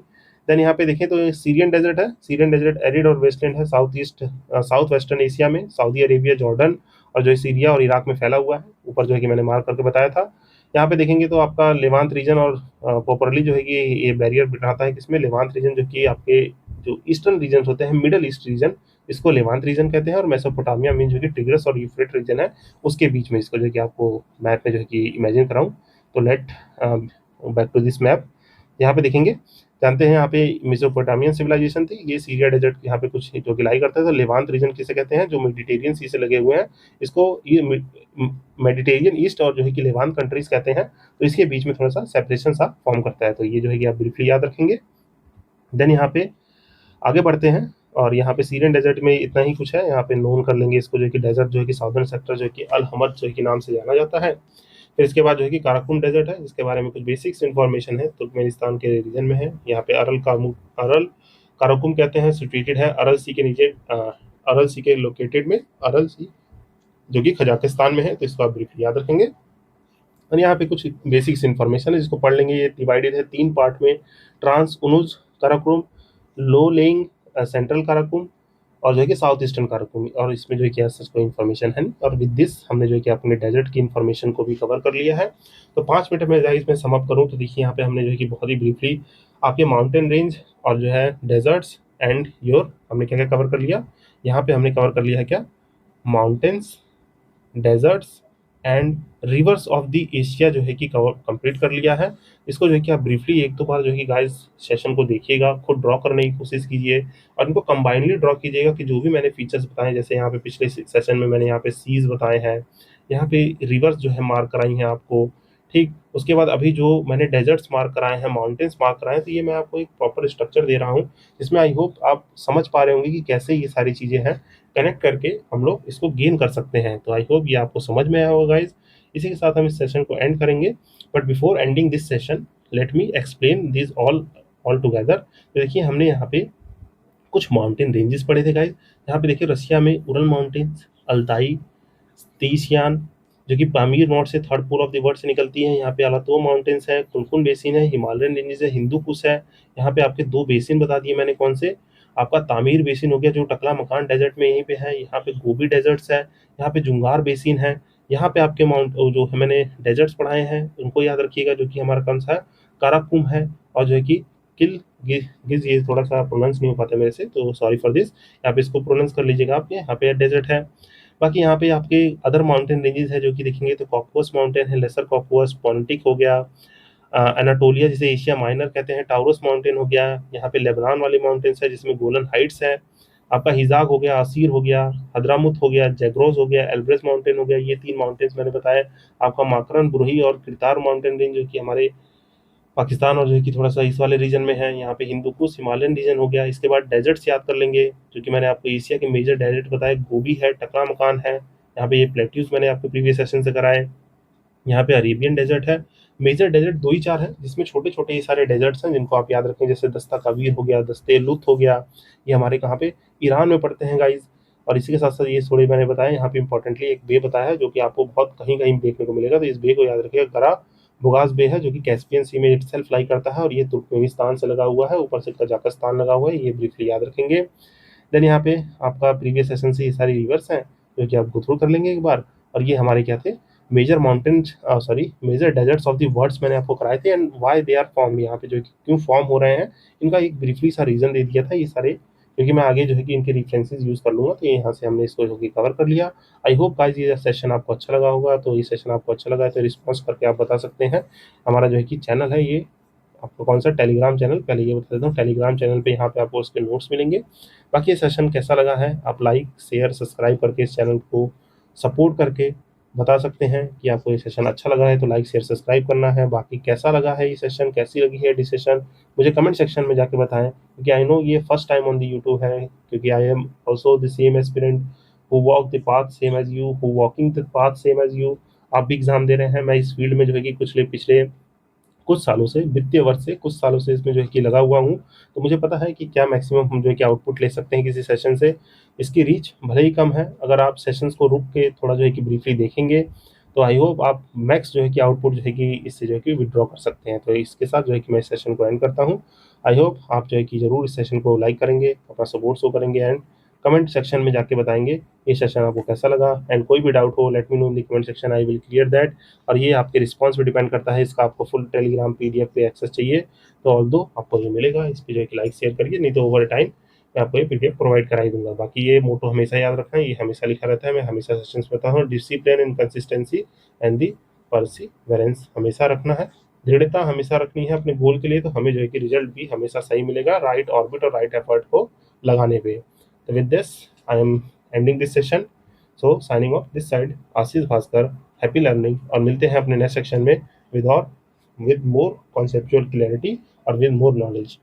देन यहाँ पे देखें तो सीरियन डेजर्ट है। सीरियन डेजर्ट एरिड और वेस्टलैंड है, साउथ वेस्टर्न एशिया में, सऊदी अरेबिया, जॉर्डन और जो है सीरिया और इराक में फैला हुआ है। ऊपर जो है कि मैंने मार्क करके बताया था। यहाँ पे देखेंगे तो आपका लेवांत रीजन और प्रॉपरली जो है कि ये बैरियर बनाता है, किसमें, लेवांत रीजन, जो कि आपके जो ईस्टर्न रीजन होते हैं, मिडल ईस्ट रीजन, इसको लेवांत रीजन कहते हैं। और मेसोपोटामिया मीन जो कि टिग्रस और यूफ्रेट रीजन है, उसके बीच में इसको जो है कि आपको मैप में जो है कि इमेजिन कराऊँ। तो let back to this map. यहाँ पे देखेंगे, जानते हैं यहाँ पे मेसोपोटामियन सिविलाइजेशन थी। ये सीरिया डेजर्ट यहाँ पे कुछ जो कि लाई करता है। तो लेवांत रीजन किसे कहते हैं, जो मेडिटेरियन सी से लगे हुए हैं, इसको ये मेडिटेरियन ईस्ट और जो है कि लेवांत कंट्रीज कहते हैं। तो इसके बीच में थोड़ा सा सेपरेशन सा फॉर्म करता है। तो ये जो है कि आप ब्रीफली याद रखेंगे। देन यहाँ पे आगे बढ़ते हैं और यहाँ पे सीरियन डेजर्ट में इतना ही कुछ है। यहाँ पे नोन कर लेंगे इसको, जो है कि डेजर्ट जो है कि साउदर्न सेक्टर जो है कि अल हमद जो है कि नाम से जाना जाता है। फिर इसके बाद जो है कि काराकुम डेजर्ट है, जिसके बारे में कुछ बेसिक्स इन्फॉर्मेशन है। तुर्कमेनिस्तान के रीजन में है। यहाँ पे अरल काराकुम कहते हैं, सिचुएटेड है अरल सी के नीचे, अरल सी के लोकेटेड में, अरल सी जो कि कजाकिस्तान में है। तो इसको आप ब्रीफली याद रखेंगे। और यहाँ पे कुछ बेसिक्स इन्फॉर्मेशन है जिसको पढ़ लेंगे। ये डिवाइडेड है 3 पार्ट में, ट्रांस उनुज काराकुम, लो लेइंग सेंट्रल काराकुम और जो है कि साउथ ईस्टर्न काराकुम। और इसमें जो है कि ऐसा कोई इन्फॉर्मेशन है नहीं। और विद दिस हमने जो है कि अपने डेजर्ट की इन्फॉर्मेशन को भी कवर कर लिया है। तो 5 मिनट में गाइस मैं सम अप करूँ तो देखिए यहाँ पे हमने जो है कि बहुत ही ब्रीफली आपके माउंटेन रेंज और जो है डेजर्ट्स एंड योर हमने क्या क्या कवर कर लिया। यहाँ पे हमने कवर कर लिया है क्या, mountains, deserts and rivers of the Asia जो है कि कवर कंप्लीट कर लिया है। इसको जो है कि आप ब्रीफली एक दो बार जो है कि गाइस सेशन को देखिएगा, खुद ड्रॉ करने की कोशिश कीजिए और इनको कंबाइनली ड्रॉ कीजिएगा कि जो भी मैंने फीचर्स बताए, जैसे यहाँ पे पिछले सेशन में मैंने यहाँ पे सीज बताए हैं, यहाँ पे रिवर्स जो है मार्क कराई हैं आपको, ठीक। उसके बाद अभी जो मैंने डेजर्ट्स मार्क कराए हैं, माउंटेन्स मार्क कराए हैं, तो ये मैं आपको एक प्रॉपर स्ट्रक्चर दे रहा हूँ जिसमें आई होप आप समझ पा रहे होंगे कि कैसे ये सारी चीज़ें हैं, कनेक्ट करके हम लोग इसको गेन कर सकते हैं। तो आई होप ये आपको समझ में आया होगा गाइज। इसी के साथ हम इस सेशन को एंड करेंगे। But before ending this session let me explain this all together. तो देखिए हमने यहाँ पे कुछ माउंटेन रेंजेस पढ़े थे गाइज। यहाँ पे देखिए रसिया में उरल माउंटेन्स, अल्ताई, तीसियान जो कि पामीर नॉर्थ से third pole of the world से निकलती है। यहाँ पे अलातो माउंटेन्स है, कुनकुन बेसिन है, हिमालयन रेंजेस है, हिंदू कुश है। यहाँ पे आपके 2 बेसिन बता दिए मैंने कौन से, आपका तामीर बेसिन हो गया जो टकला मकान डेजर्ट में यहीं पे है। यहाँ पे गोबी डेजर्ट्स है, यहाँ पे जुंगार बेसिन है। यहाँ पे आपके जो है मैंने डेजर्ट्स पढ़ाए हैं उनको याद रखिएगा, जो कि हमारा कौन सा है, काराकुम है और जो है कि किल गिज, ये थोड़ा सा प्रोनाउंस नहीं हो पाता मेरे से, तो सॉरी फॉर दिस। यहाँ पे इसको प्रोनाउंस कर लीजिएगा आप। यहाँ पे डेजर्ट है। बाकी यहाँ पे आपके अदर माउंटेन रेंजेस है जो कि देखेंगे तो कॉकवस माउंटेन है, लेसर कॉकवस, पोनेटिक हो गया, एनाटोलिया जिसे एशिया माइनर कहते हैं, टाउरस माउंटेन हो गया। यहाँ पे लेबनान वाली माउंटेन्स है जिसमें गोलन हाइट्स है, आपका हिजाक हो गया, असीर हो गया, हदरामुत हो गया, जैग्रोस हो गया, एल्ब्रेस माउंटेन हो गया। ये 3 माउंटेन्स मैंने बताया। आपका माकरन, ब्रूही और क्रितार माउंटेन रेंज जो कि हमारे पाकिस्तान और जो है कि थोड़ा सा इस वाले रीजन में है। यहाँ पे हिंदू कुश, हिमालयन रीजन हो गया। इसके बाद डेजर्ट्स याद कर लेंगे, जो कि मैंने आपको एशिया के मेजर डेजर्ट बताए, गोबी है, टकला मकान है, यहाँ पे ये प्लेट्यूज मैंने आपको प्रीवियस सेशन से कराए। यहाँ पे अरेबियन डेजर्ट है। मेजर डेजर्ट 2 ही 4 हैं, जिसमें छोटे-छोटे ये सारे डेजर्ट्स हैं जिनको आप याद रखें, जैसे दस्ता कबीर हो गया, दस्ते लुत हो गया। ये हमारे कहाँ पे, ईरान में पड़ते हैं गाइज़। और इसी के साथ-साथ ये थोड़े मैंने बताए, यहाँ पे इम्पोर्टेंटली एक बे बताया है जो कि आपको बहुत कहीं-कहीं देखने को मिलेगा, तो इस बे को याद रखिएगा। गरा बुगास बे है जो कि कैस्पियन सी में इटसेल्फ लाई करता है और ये तुर्कमेनिस्तान से लगा हुआ है, ऊपर से कजाकिस्तान लगा हुआ है, ये ब्रीफली याद रखेंगे। देन यहाँ पे आपका प्रीवियस सेशन से ये सारी रिवर्स हैं जो कि आप गो थ्रू कर लेंगे एक बार। और ये हमारे क्या थे, major mountain major deserts of the worlds मैंने आपको कराए थे and why they are form. यहाँ पे जो क्यों फॉर्म हो रहे हैं, इनका एक ब्रीफली सा रीजन दे दिया था। ये सारे क्योंकि मैं आगे जो है कि इनके रेफरेंसेस यूज़ कर लूँगा, तो यहाँ से हमने इसको जो कि कवर कर लिया। आई होप गाइस ये सेशन आपको अच्छा लगा होगा, तो ये सेशन आपको अच्छा लगा है तो रिस्पॉन्स करके आप बता सकते हैं। हमारा जो है कि चैनल है ये आपको कौन सा टेलीग्राम चैनल, पहले ये बता देता हूँ, टेलीग्राम चैनल पे यहाँ पे आपको उसके नोट्स मिलेंगे। बाकी ये सेशन कैसा लगा है आप लाइक शेयर सब्सक्राइब करके इस चैनल को सपोर्ट करके बता सकते हैं कि आपको ये सेशन अच्छा लगा है, तो लाइक शेयर सब्सक्राइब करना है। बाकी कैसा लगा है ये सेशन, कैसी लगी है डिस्कशन, मुझे कमेंट सेक्शन में जाके बताएं, क्योंकि आई नो ये first time on the YouTube है, क्योंकि I am also the same aspirant who walk the path same as you, who walking the path same as you. आप भी एग्जाम दे रहे हैं, मैं इस फील्ड में जो है कि पिछले कुछ सालों से, वित्तीय वर्ष से कुछ सालों से इसमें जो है कि लगा हुआ हूँ, तो मुझे पता है कि क्या मैक्सिमम हम जो है कि आउटपुट ले सकते हैं किसी सेशन से। इसकी रीच भले ही कम है, अगर आप सेशंस को रुक के थोड़ा जो है कि ब्रीफली देखेंगे, तो आई होप आप मैक्स जो है कि आउटपुट जो है कि इससे जो है कि विड्रॉ कर सकते हैं। तो इसके साथ जो है कि मैं इस सेशन को एंड करता हूँ। आई होप आप जो है कि ज़रूर इस सेशन को लाइक करेंगे, अपना सपोर्ट शो करेंगे एंड कमेंट सेक्शन में जाके बताएंगे ये सेशन आपको कैसा लगा। एंड कोई भी डाउट हो let me know in the comment section, I will clear that. और ये आपके रिस्पॉन्स पे डिपेंड करता है, इसका आपको फुल टेलीग्राम पीडीएफ पे एक्सेस चाहिए तो ऑल्दो आपको ये मिलेगा, इस पे जो है कि लाइक शेयर करिए, नहीं तो ओवर टाइम मैं आपको ये पीडीएफ प्रोवाइड करा ही दूंगा। बाकी ये मोटो हमेशा याद रखना है, ये हमेशा लिखा रहता है, मैं हमेशा सेशंस में बताता हूँ, discipline and consistency and the perseverance हमेशा रखना है, दृढ़ता हमेशा रखनी है अपने गोल के लिए, तो हमें जो है कि रिजल्ट भी हमेशा सही मिलेगा राइट ऑर्बिट और राइट एफर्ट को लगाने पे। तो with this I am ending this session, so signing off this side Ashish Bhaskar, happy learning, और मिलते हैं अपने नेक्स्ट सेक्शन में विद और विद मोर कॉन्सेप्चुअल क्लैरिटी और विद मोर नॉलेज।